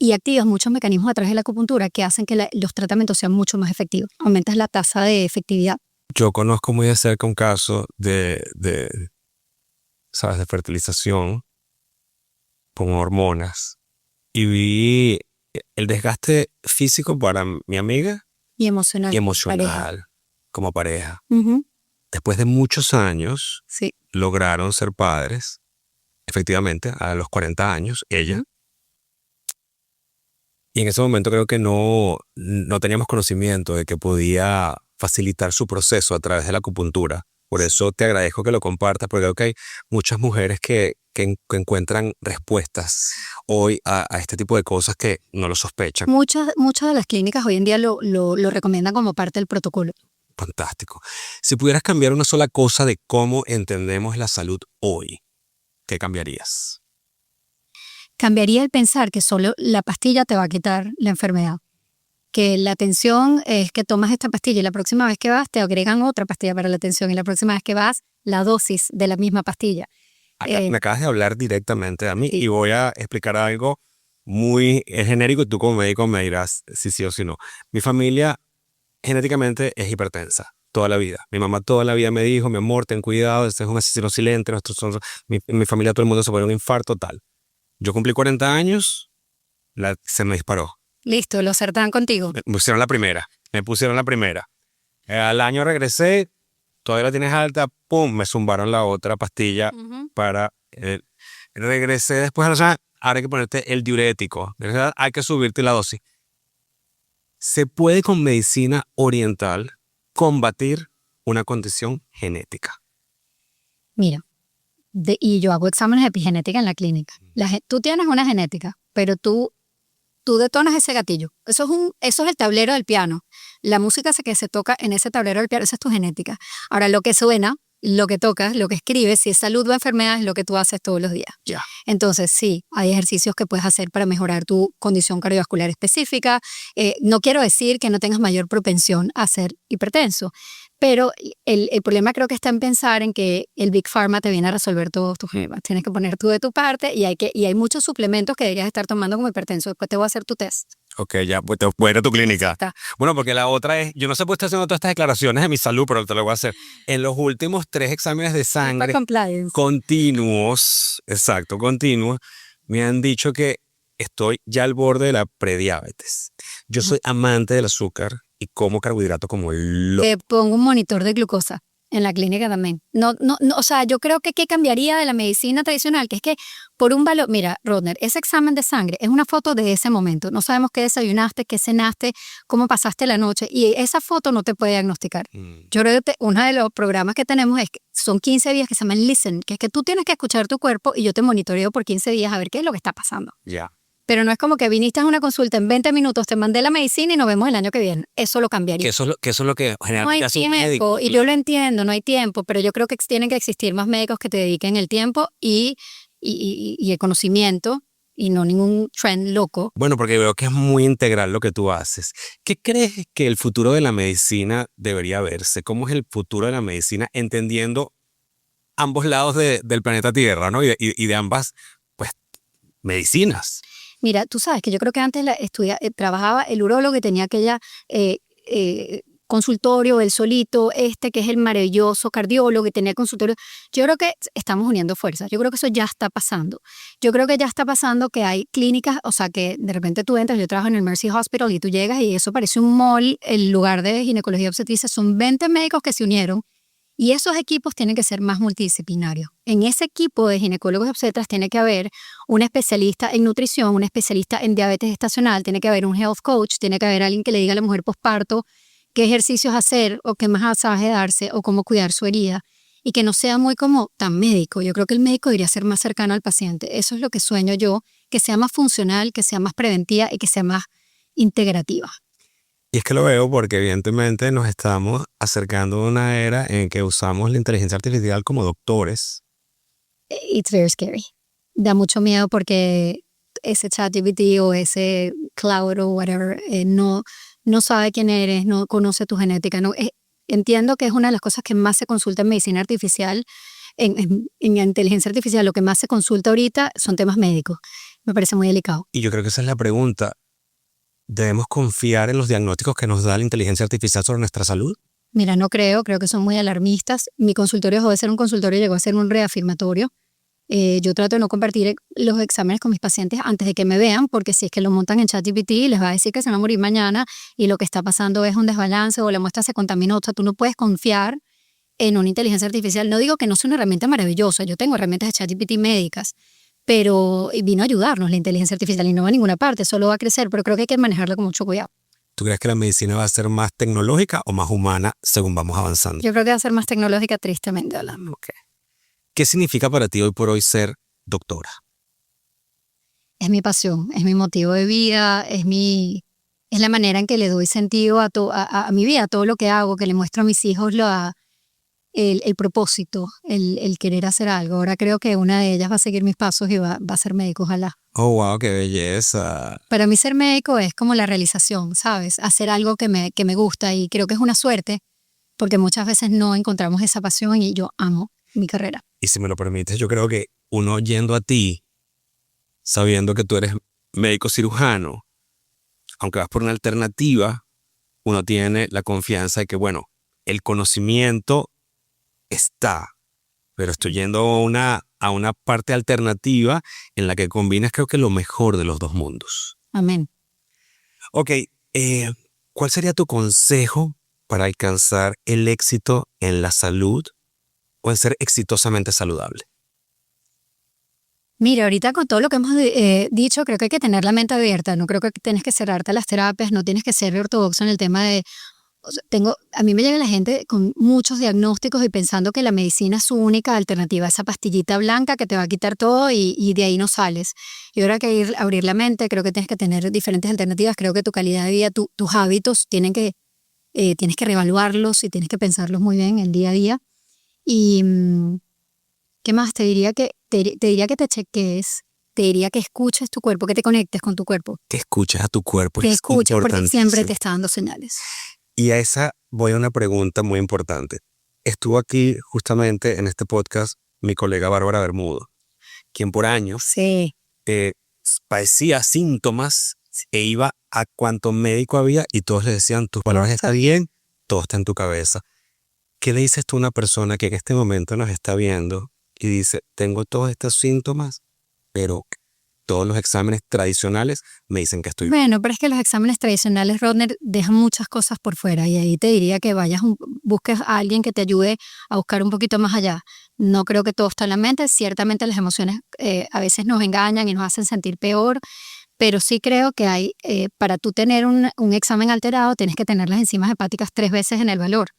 y activas muchos mecanismos a través de la acupuntura que hacen que los tratamientos sean mucho más efectivos. Aumentas la tasa de efectividad. Yo conozco muy de cerca un caso de fertilización con hormonas y vi el desgaste físico para mi amiga y emocional como pareja. Uh-huh. Después de muchos años, sí, lograron ser padres, efectivamente, a los 40 años, ella. Uh-huh. Y en ese momento creo que no teníamos conocimiento de que podía facilitar su proceso a través de la acupuntura. Por eso te agradezco que lo compartas, porque creo que hay muchas mujeres que encuentran respuestas hoy a este tipo de cosas que no lo sospechan. Muchas de las clínicas hoy en día lo recomiendan como parte del protocolo. Fantástico. Si pudieras cambiar una sola cosa de cómo entendemos la salud hoy, ¿qué cambiarías? Cambiaría el pensar que solo la pastilla te va a quitar la enfermedad. Que la tensión es que tomas esta pastilla y la próxima vez que vas te agregan otra pastilla para la tensión y la próxima vez que vas la dosis de la misma pastilla. Me acabas de hablar directamente a mí Sí. y voy a explicar algo muy genérico y tú como médico me dirás si sí o si no. Mi familia genéticamente es hipertensa toda la vida. Mi mamá toda la vida me dijo, mi amor, ten cuidado, este es un asesino silente, mi familia todo el mundo se pone un infarto, tal. Yo cumplí 40 años, se me disparó. Listo, lo acertan contigo. Me pusieron la primera. Al año regresé, todavía la tienes alta, pum, me zumbaron la otra pastilla para... regresé después a la semana, ahora hay que ponerte el diurético, hay que subirte la dosis. ¿Se puede con medicina oriental combatir una condición genética? Mira, y yo hago exámenes de epigenética en la clínica. Tú tienes una genética, pero tú detonas ese gatillo. Eso es el tablero del piano. La música que se toca en ese tablero del piano, esa es tu genética. Ahora, lo que suena, lo que tocas, lo que escribes, si es salud o enfermedad, es lo que tú haces todos los días. Ya. Entonces, sí, hay ejercicios que puedes hacer para mejorar tu condición cardiovascular específica. No quiero decir que no tengas mayor propensión a ser hipertenso, pero el problema creo que está en pensar en que el Big Pharma te viene a resolver todos tus problemas. Tienes que poner tú de tu parte y hay muchos suplementos que deberías estar tomando como hipertenso. Después te voy a hacer tu test. Ok, ya, pues te voy a ir a tu clínica. Está. Bueno, porque la otra es, yo no sé por qué estoy haciendo todas estas declaraciones de mi salud, pero te lo voy a hacer. En los últimos 3 exámenes de sangre continuos, me han dicho que estoy ya al borde de la prediabetes. Yo soy amante del azúcar y como carbohidratos como loco. Te pongo un monitor de glucosa en la clínica también. No, o sea, yo creo que ¿qué cambiaría de la medicina tradicional? Que es que por un valor, mira, Rodner, ese examen de sangre es una foto de ese momento. No sabemos qué desayunaste, qué cenaste, cómo pasaste la noche y esa foto no te puede diagnosticar. Yo creo que uno de los programas que tenemos son 15 días que se llaman Listen, que es que tú tienes que escuchar tu cuerpo y yo te monitoreo por 15 días a ver qué es lo que está pasando. Ya. Pero no es como que viniste a una consulta en 20 minutos, te mandé la medicina y nos vemos el año que viene. Eso lo cambiaría. Que eso es lo que No generalmente hay hace un tiempo, médico. y yo lo entiendo, no hay tiempo, pero yo creo que tienen que existir más médicos que te dediquen el tiempo y el conocimiento y no ningún trend loco. Bueno, porque veo que es muy integral lo que tú haces. ¿Qué crees que el futuro de la medicina debería verse? ¿Cómo es el futuro de la medicina entendiendo ambos lados del planeta Tierra, ¿no? Y de ambas, pues, medicinas. Mira, tú sabes que yo creo que antes trabajaba el urólogo y tenía aquella consultorio, el solito, que es el maravilloso cardiólogo y tenía consultorio. Yo creo que estamos uniendo fuerzas. Yo creo que eso ya está pasando. Yo creo que ya está pasando que hay clínicas, o sea, que de repente tú entras, yo trabajo en el Mercy Hospital y tú llegas y eso parece un mall, el lugar de ginecología obstetricia, son 20 médicos que se unieron. Y esos equipos tienen que ser más multidisciplinarios. En ese equipo de ginecólogos y obstetras tiene que haber un especialista en nutrición, un especialista en diabetes gestacional, tiene que haber un health coach, tiene que haber alguien que le diga a la mujer posparto qué ejercicios hacer o qué masaje darse o cómo cuidar su herida. Y que no sea muy como tan médico. Yo creo que el médico debería ser más cercano al paciente. Eso es lo que sueño yo, que sea más funcional, que sea más preventiva y que sea más integrativa. Y es que lo veo porque evidentemente nos estamos acercando a una era en que usamos la inteligencia artificial como doctores. It's very scary. Da mucho miedo porque ese ChatGPT o ese Cloud o whatever no sabe quién eres, no conoce tu genética. Entiendo que es una de las cosas que más se consulta en medicina artificial, en inteligencia artificial. Lo que más se consulta ahorita son temas médicos. Me parece muy delicado. Y yo creo que esa es la pregunta. ¿Debemos confiar en los diagnósticos que nos da la inteligencia artificial sobre nuestra salud? Mira, no creo que son muy alarmistas. Mi consultorio dejó de ser un consultorio, llegó a ser un reafirmatorio. Yo trato de no compartir los exámenes con mis pacientes antes de que me vean, porque si es que lo montan en ChatGPT, les va a decir que se van a morir mañana y lo que está pasando es un desbalance o la muestra se contaminó. O sea, tú no puedes confiar en una inteligencia artificial. No digo que no sea una herramienta maravillosa. Yo tengo herramientas de ChatGPT médicas, pero vino a ayudarnos la inteligencia artificial y no va a ninguna parte, solo va a crecer, pero creo que hay que manejarla con mucho cuidado. ¿Tú crees que la medicina va a ser más tecnológica o más humana según vamos avanzando? Yo creo que va a ser más tecnológica, tristemente hablando. Okay. ¿Qué significa para ti hoy por hoy ser doctora? Es mi pasión, es mi motivo de vida, es mi es la manera en que le doy sentido a mi vida, a todo lo que hago, que le muestro a mis hijos el propósito, el querer hacer algo. Ahora creo que una de ellas va a seguir mis pasos y va a ser médico, ojalá. Oh, wow, qué belleza. Para mí ser médico es como la realización, ¿sabes? Hacer algo que me gusta, y creo que es una suerte porque muchas veces no encontramos esa pasión, y yo amo mi carrera. Y si me lo permites, yo creo que uno yendo a ti, sabiendo que tú eres médico cirujano, aunque vas por una alternativa, uno tiene la confianza de que, bueno, el conocimiento está, pero estoy yendo a una parte alternativa en la que combinas, creo que lo mejor de los dos mundos. Amén. Ok, ¿cuál sería tu consejo para alcanzar el éxito en la salud o en ser exitosamente saludable? Mira, ahorita con todo lo que hemos dicho, creo que hay que tener la mente abierta. No creo que tienes que cerrarte a las terapias, no tienes que ser ortodoxo en el tema de... O sea, a mí me llega la gente con muchos diagnósticos y pensando que la medicina es su única alternativa, esa pastillita blanca que te va a quitar todo y de ahí no sales. Y ahora que abrir la mente, creo que tienes que tener diferentes alternativas. Creo que tu calidad de vida, tus hábitos, tienes que reevaluarlos y tienes que pensarlos muy bien el día a día. Y ¿qué más? Te diría que te cheques, te diría que escuches tu cuerpo, que te conectes con tu cuerpo. Que escuches a tu cuerpo. Que es escuches, porque importantísimo. siempre te está dando señales. Y a esa voy a una pregunta muy importante. Estuvo aquí justamente en este podcast mi colega Bárbara Bermudo, quien por años sí. padecía síntomas e iba a cuanto médico había y todos le decían, tus palabras están bien, todo está en tu cabeza. ¿Qué le dices tú a una persona que en este momento nos está viendo y dice, tengo todos estos síntomas, pero todos los exámenes tradicionales me dicen que estoy bien? Bueno, pero es que los exámenes tradicionales, Rodner, dejan muchas cosas por fuera, y ahí te diría que busques a alguien que te ayude a buscar un poquito más allá. No creo que todo está en la mente. Ciertamente las emociones a veces nos engañan y nos hacen sentir peor, pero sí creo que hay, para tú tener un examen alterado, tienes que tener las enzimas hepáticas 3 veces en el valor.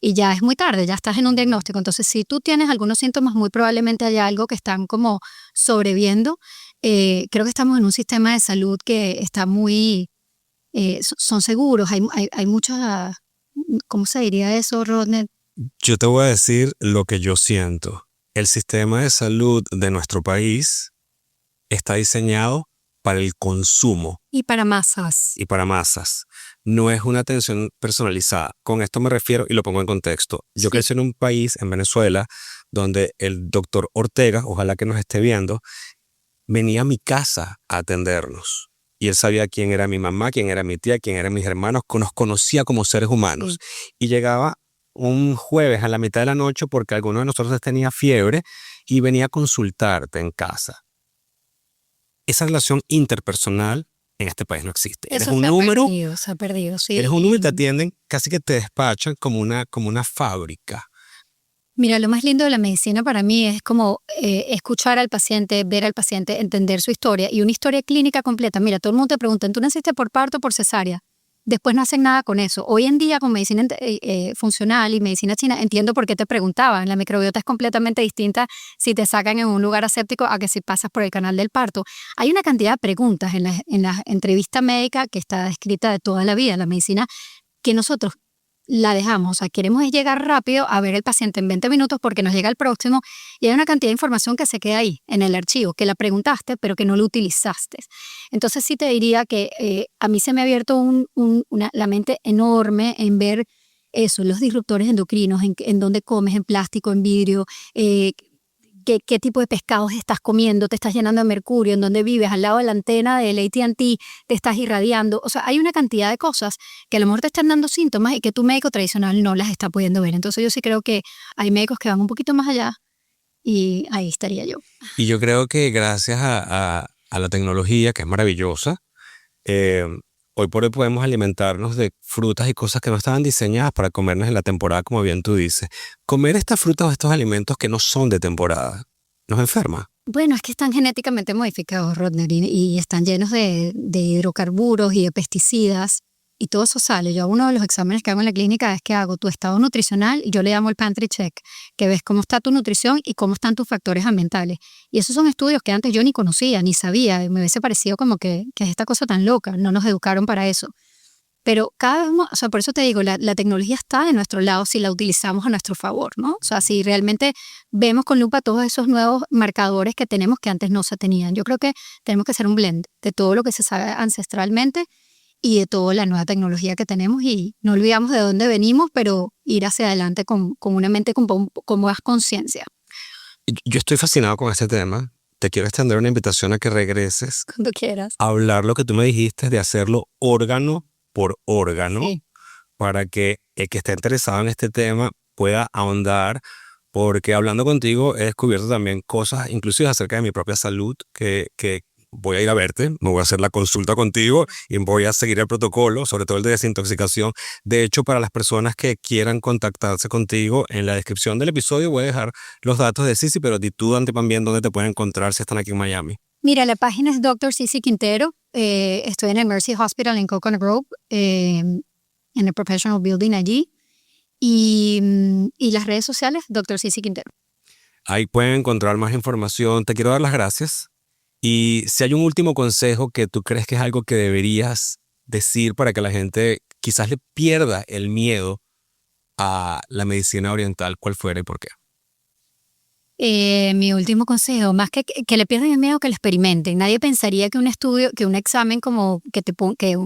Y ya es muy tarde, ya estás en un diagnóstico. Entonces, si tú tienes algunos síntomas, muy probablemente hay algo que están como sobreviendo. Creo que estamos en un sistema de salud que está muy... son seguros, hay mucha... ¿Cómo se diría eso, Rodner? Yo te voy a decir lo que yo siento. El sistema de salud de nuestro país está diseñado para el consumo. Y para masas. Y para masas. No es una atención personalizada. Con esto me refiero y lo pongo en contexto. Yo crecí en un país, en Venezuela, donde el doctor Ortega, ojalá que nos esté viendo, venía a mi casa a atendernos. Y él sabía quién era mi mamá, quién era mi tía, quién eran mis hermanos, nos conocía como seres humanos. Y llegaba un jueves a la mitad de la noche porque alguno de nosotros tenía fiebre y venía a consultarte en casa. Esa relación interpersonal en este país no existe. Eso eres un número. Se ha perdido, sí. Eres un número y te atienden, casi que te despachan como una fábrica. Mira, lo más lindo de la medicina para mí es como escuchar al paciente, ver al paciente, entender su historia, y una historia clínica completa. Mira, todo el mundo te pregunta, ¿tú naciste por parto o por cesárea? Después no hacen nada con eso. Hoy en día con medicina funcional y medicina china entiendo por qué te preguntaban. La microbiota es completamente distinta si te sacan en un lugar aséptico a que si pasas por el canal del parto. Hay una cantidad de preguntas en la entrevista médica que está descrita de toda la vida. La medicina que nosotros la dejamos, o sea, queremos es llegar rápido a ver el paciente en 20 minutos porque nos llega el próximo, y hay una cantidad de información que se queda ahí en el archivo, que la preguntaste pero que no lo utilizaste. Entonces sí te diría que a mí se me ha abierto la mente enorme en ver eso, los disruptores endocrinos, en dónde comes, en plástico, en vidrio, qué tipo de pescados estás comiendo, te estás llenando de mercurio, en dónde vives, al lado de la antena del AT&T, te estás irradiando. O sea, hay una cantidad de cosas que a lo mejor te están dando síntomas y que tu médico tradicional no las está pudiendo ver. Entonces yo sí creo que hay médicos que van un poquito más allá, y ahí estaría yo. Y yo creo que gracias a la tecnología, que es maravillosa, hoy por hoy podemos alimentarnos de frutas y cosas que no estaban diseñadas para comernos en la temporada, como bien tú dices. Comer estas frutas o estos alimentos que no son de temporada nos enferma. Bueno, es que están genéticamente modificados, Rodner, y están llenos de hidrocarburos y de pesticidas, y todo eso sale. Yo, uno de los exámenes que hago en la clínica es que hago tu estado nutricional, y yo le llamo el pantry check, que ves cómo está tu nutrición y cómo están tus factores ambientales. Y esos son estudios que antes yo ni conocía, ni sabía. Me hubiese parecido como que es esta cosa tan loca. No nos educaron para eso. Pero cada vez más, o sea, por eso te digo, la tecnología está de nuestro lado si la utilizamos a nuestro favor, ¿no? O sea, si realmente vemos con lupa todos esos nuevos marcadores que tenemos que antes no se tenían. Yo creo que tenemos que hacer un blend de todo lo que se sabe ancestralmente y de toda la nueva tecnología que tenemos, y no olvidamos de dónde venimos, pero ir hacia adelante con una mente con más conciencia. Yo estoy fascinado con este tema. Te quiero extender una invitación a que regreses Cuando quieras. a hablar lo que tú me dijiste de hacerlo órgano por órgano, Sí. para que el que esté interesado en este tema pueda ahondar, porque hablando contigo he descubierto también cosas, inclusive acerca de mi propia salud, que voy a ir a verte, me voy a hacer la consulta contigo y voy a seguir el protocolo, sobre todo el de desintoxicación. De hecho, para las personas que quieran contactarse contigo, en la descripción del episodio voy a dejar los datos de Cici, pero di tú también dónde te pueden encontrar si están aquí en Miami. Mira, la página es Dr. Cici Quintero. Estoy en el Mercy Hospital en Coconut Grove, en el Professional Building allí. Y las redes sociales, Dr. Cici Quintero. Ahí pueden encontrar más información. Te quiero dar las gracias. Y si hay un último consejo que tú crees que es algo que deberías decir para que la gente quizás le pierda el miedo a la medicina oriental, ¿cuál fuera y por qué? Mi último consejo, más que le pierdan el miedo, que lo experimenten. Nadie pensaría que un estudio, que un examen como que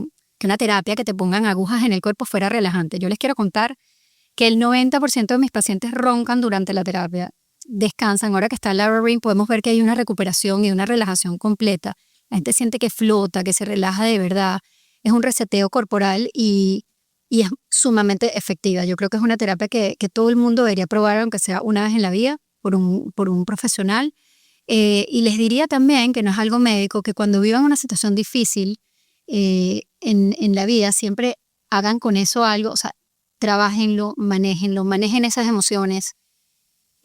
una terapia que te pongan agujas en el cuerpo fuera relajante. Yo les quiero contar que el 90% de mis pacientes roncan durante la terapia. Descansan. Ahora que está el Oura Ring, podemos ver que hay una recuperación y una relajación completa. La gente siente que flota, que se relaja de verdad. Es un reseteo corporal y es sumamente efectiva. Yo creo que es una terapia que todo el mundo debería probar, aunque sea una vez en la vida, por un profesional. Y les diría también que no es algo médico, que cuando vivan una situación difícil en la vida, siempre hagan con eso algo, o sea, trabajen esas emociones.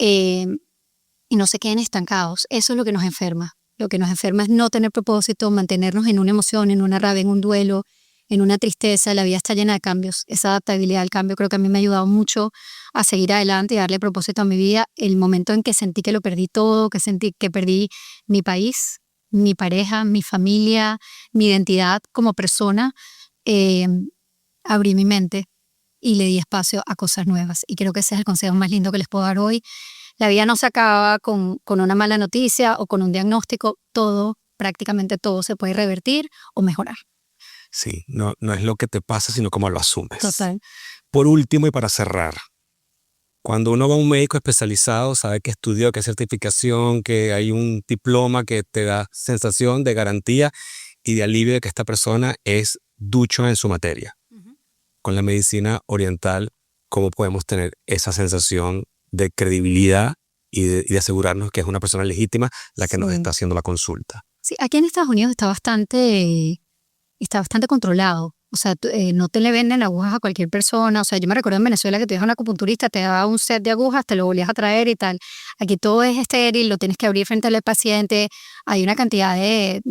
Y no se queden estancados. Eso es lo que nos enferma. Lo que nos enferma es no tener propósito, mantenernos en una emoción, en una rabia, en un duelo, en una tristeza. La vida está llena de cambios. Esa adaptabilidad al cambio creo que a mí me ha ayudado mucho a seguir adelante y darle propósito a mi vida. El momento en que sentí que lo perdí todo, que sentí que perdí mi país, mi pareja, mi familia, mi identidad como persona, abrí mi mente y le di espacio a cosas nuevas. Y creo que ese es el consejo más lindo que les puedo dar hoy. La vida no se acaba con una mala noticia o con un diagnóstico. Prácticamente todo se puede revertir o mejorar. Sí, no es lo que te pasa, sino cómo lo asumes. Total. Por último y para cerrar, cuando uno va a un médico especializado, sabe que estudió, que hay certificación, que hay un diploma que te da sensación de garantía y de alivio de que esta persona es ducho en su materia. Con la medicina oriental, ¿cómo podemos tener esa sensación de credibilidad y de asegurarnos que es una persona legítima la que nos está haciendo la consulta? Sí, aquí en Estados Unidos está bastante controlado. O sea, no te le venden agujas a cualquier persona. O sea, yo me recuerdo en Venezuela que tú ibas a una acupunturista, te daba un set de agujas, te lo volvías a traer y tal. Aquí todo es estéril, lo tienes que abrir frente al paciente. Hay una cantidad de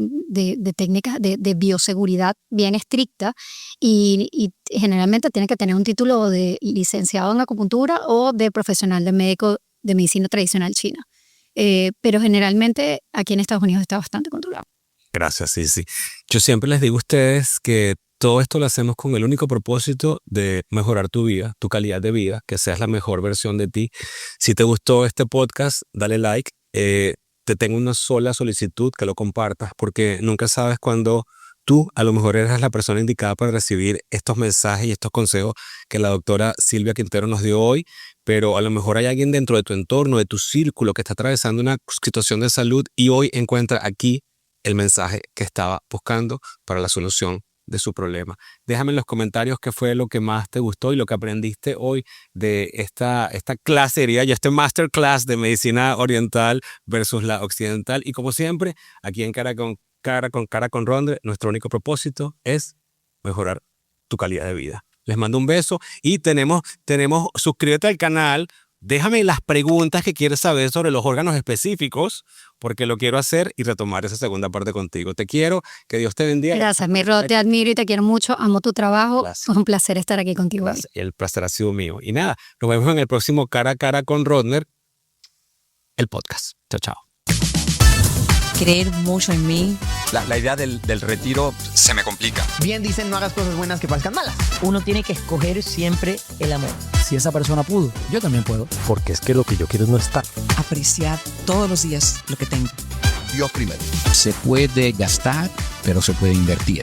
técnicas de bioseguridad bien estricta y generalmente tienes que tener un título de licenciado en acupuntura o de profesional de médico de medicina tradicional china. Pero generalmente aquí en Estados Unidos está bastante controlado. Gracias, sí. Yo siempre les digo a ustedes que todo esto lo hacemos con el único propósito de mejorar tu vida, tu calidad de vida, que seas la mejor versión de ti. Si te gustó este podcast, dale like. Te tengo una sola solicitud, que lo compartas, porque nunca sabes cuándo tú a lo mejor eres la persona indicada para recibir estos mensajes y estos consejos que la doctora Silvia Quintero nos dio hoy, pero a lo mejor hay alguien dentro de tu entorno, de tu círculo, que está atravesando una situación de salud y hoy encuentra aquí el mensaje que estaba buscando para la solución de su problema. Déjame en los comentarios qué fue lo que más te gustó y lo que aprendiste hoy de esta clase, diría yo, este masterclass de medicina oriental versus la occidental. Y como siempre, aquí en Cara con Rondre, nuestro único propósito es mejorar tu calidad de vida. Les mando un beso y suscríbete al canal. Déjame las preguntas que quieres saber sobre los órganos específicos, porque lo quiero hacer y retomar esa segunda parte contigo. Te quiero, que Dios te bendiga. Gracias, mi Rod, te admiro y te quiero mucho, amo tu trabajo. Gracias. Es un placer estar aquí contigo. Gracias. El placer ha sido mío. Y nada, nos vemos en el próximo Cara a Cara con Rodner, el podcast. Chao, chao. Creer mucho en mí. La idea del retiro se me complica. Bien dicen, no hagas cosas buenas que parezcan malas. Uno tiene que escoger siempre el amor. Si esa persona pudo, yo también puedo. Porque es que lo que yo quiero es no estar. Apreciar todos los días lo que tengo. Dios primero. Se puede gastar, pero se puede invertir.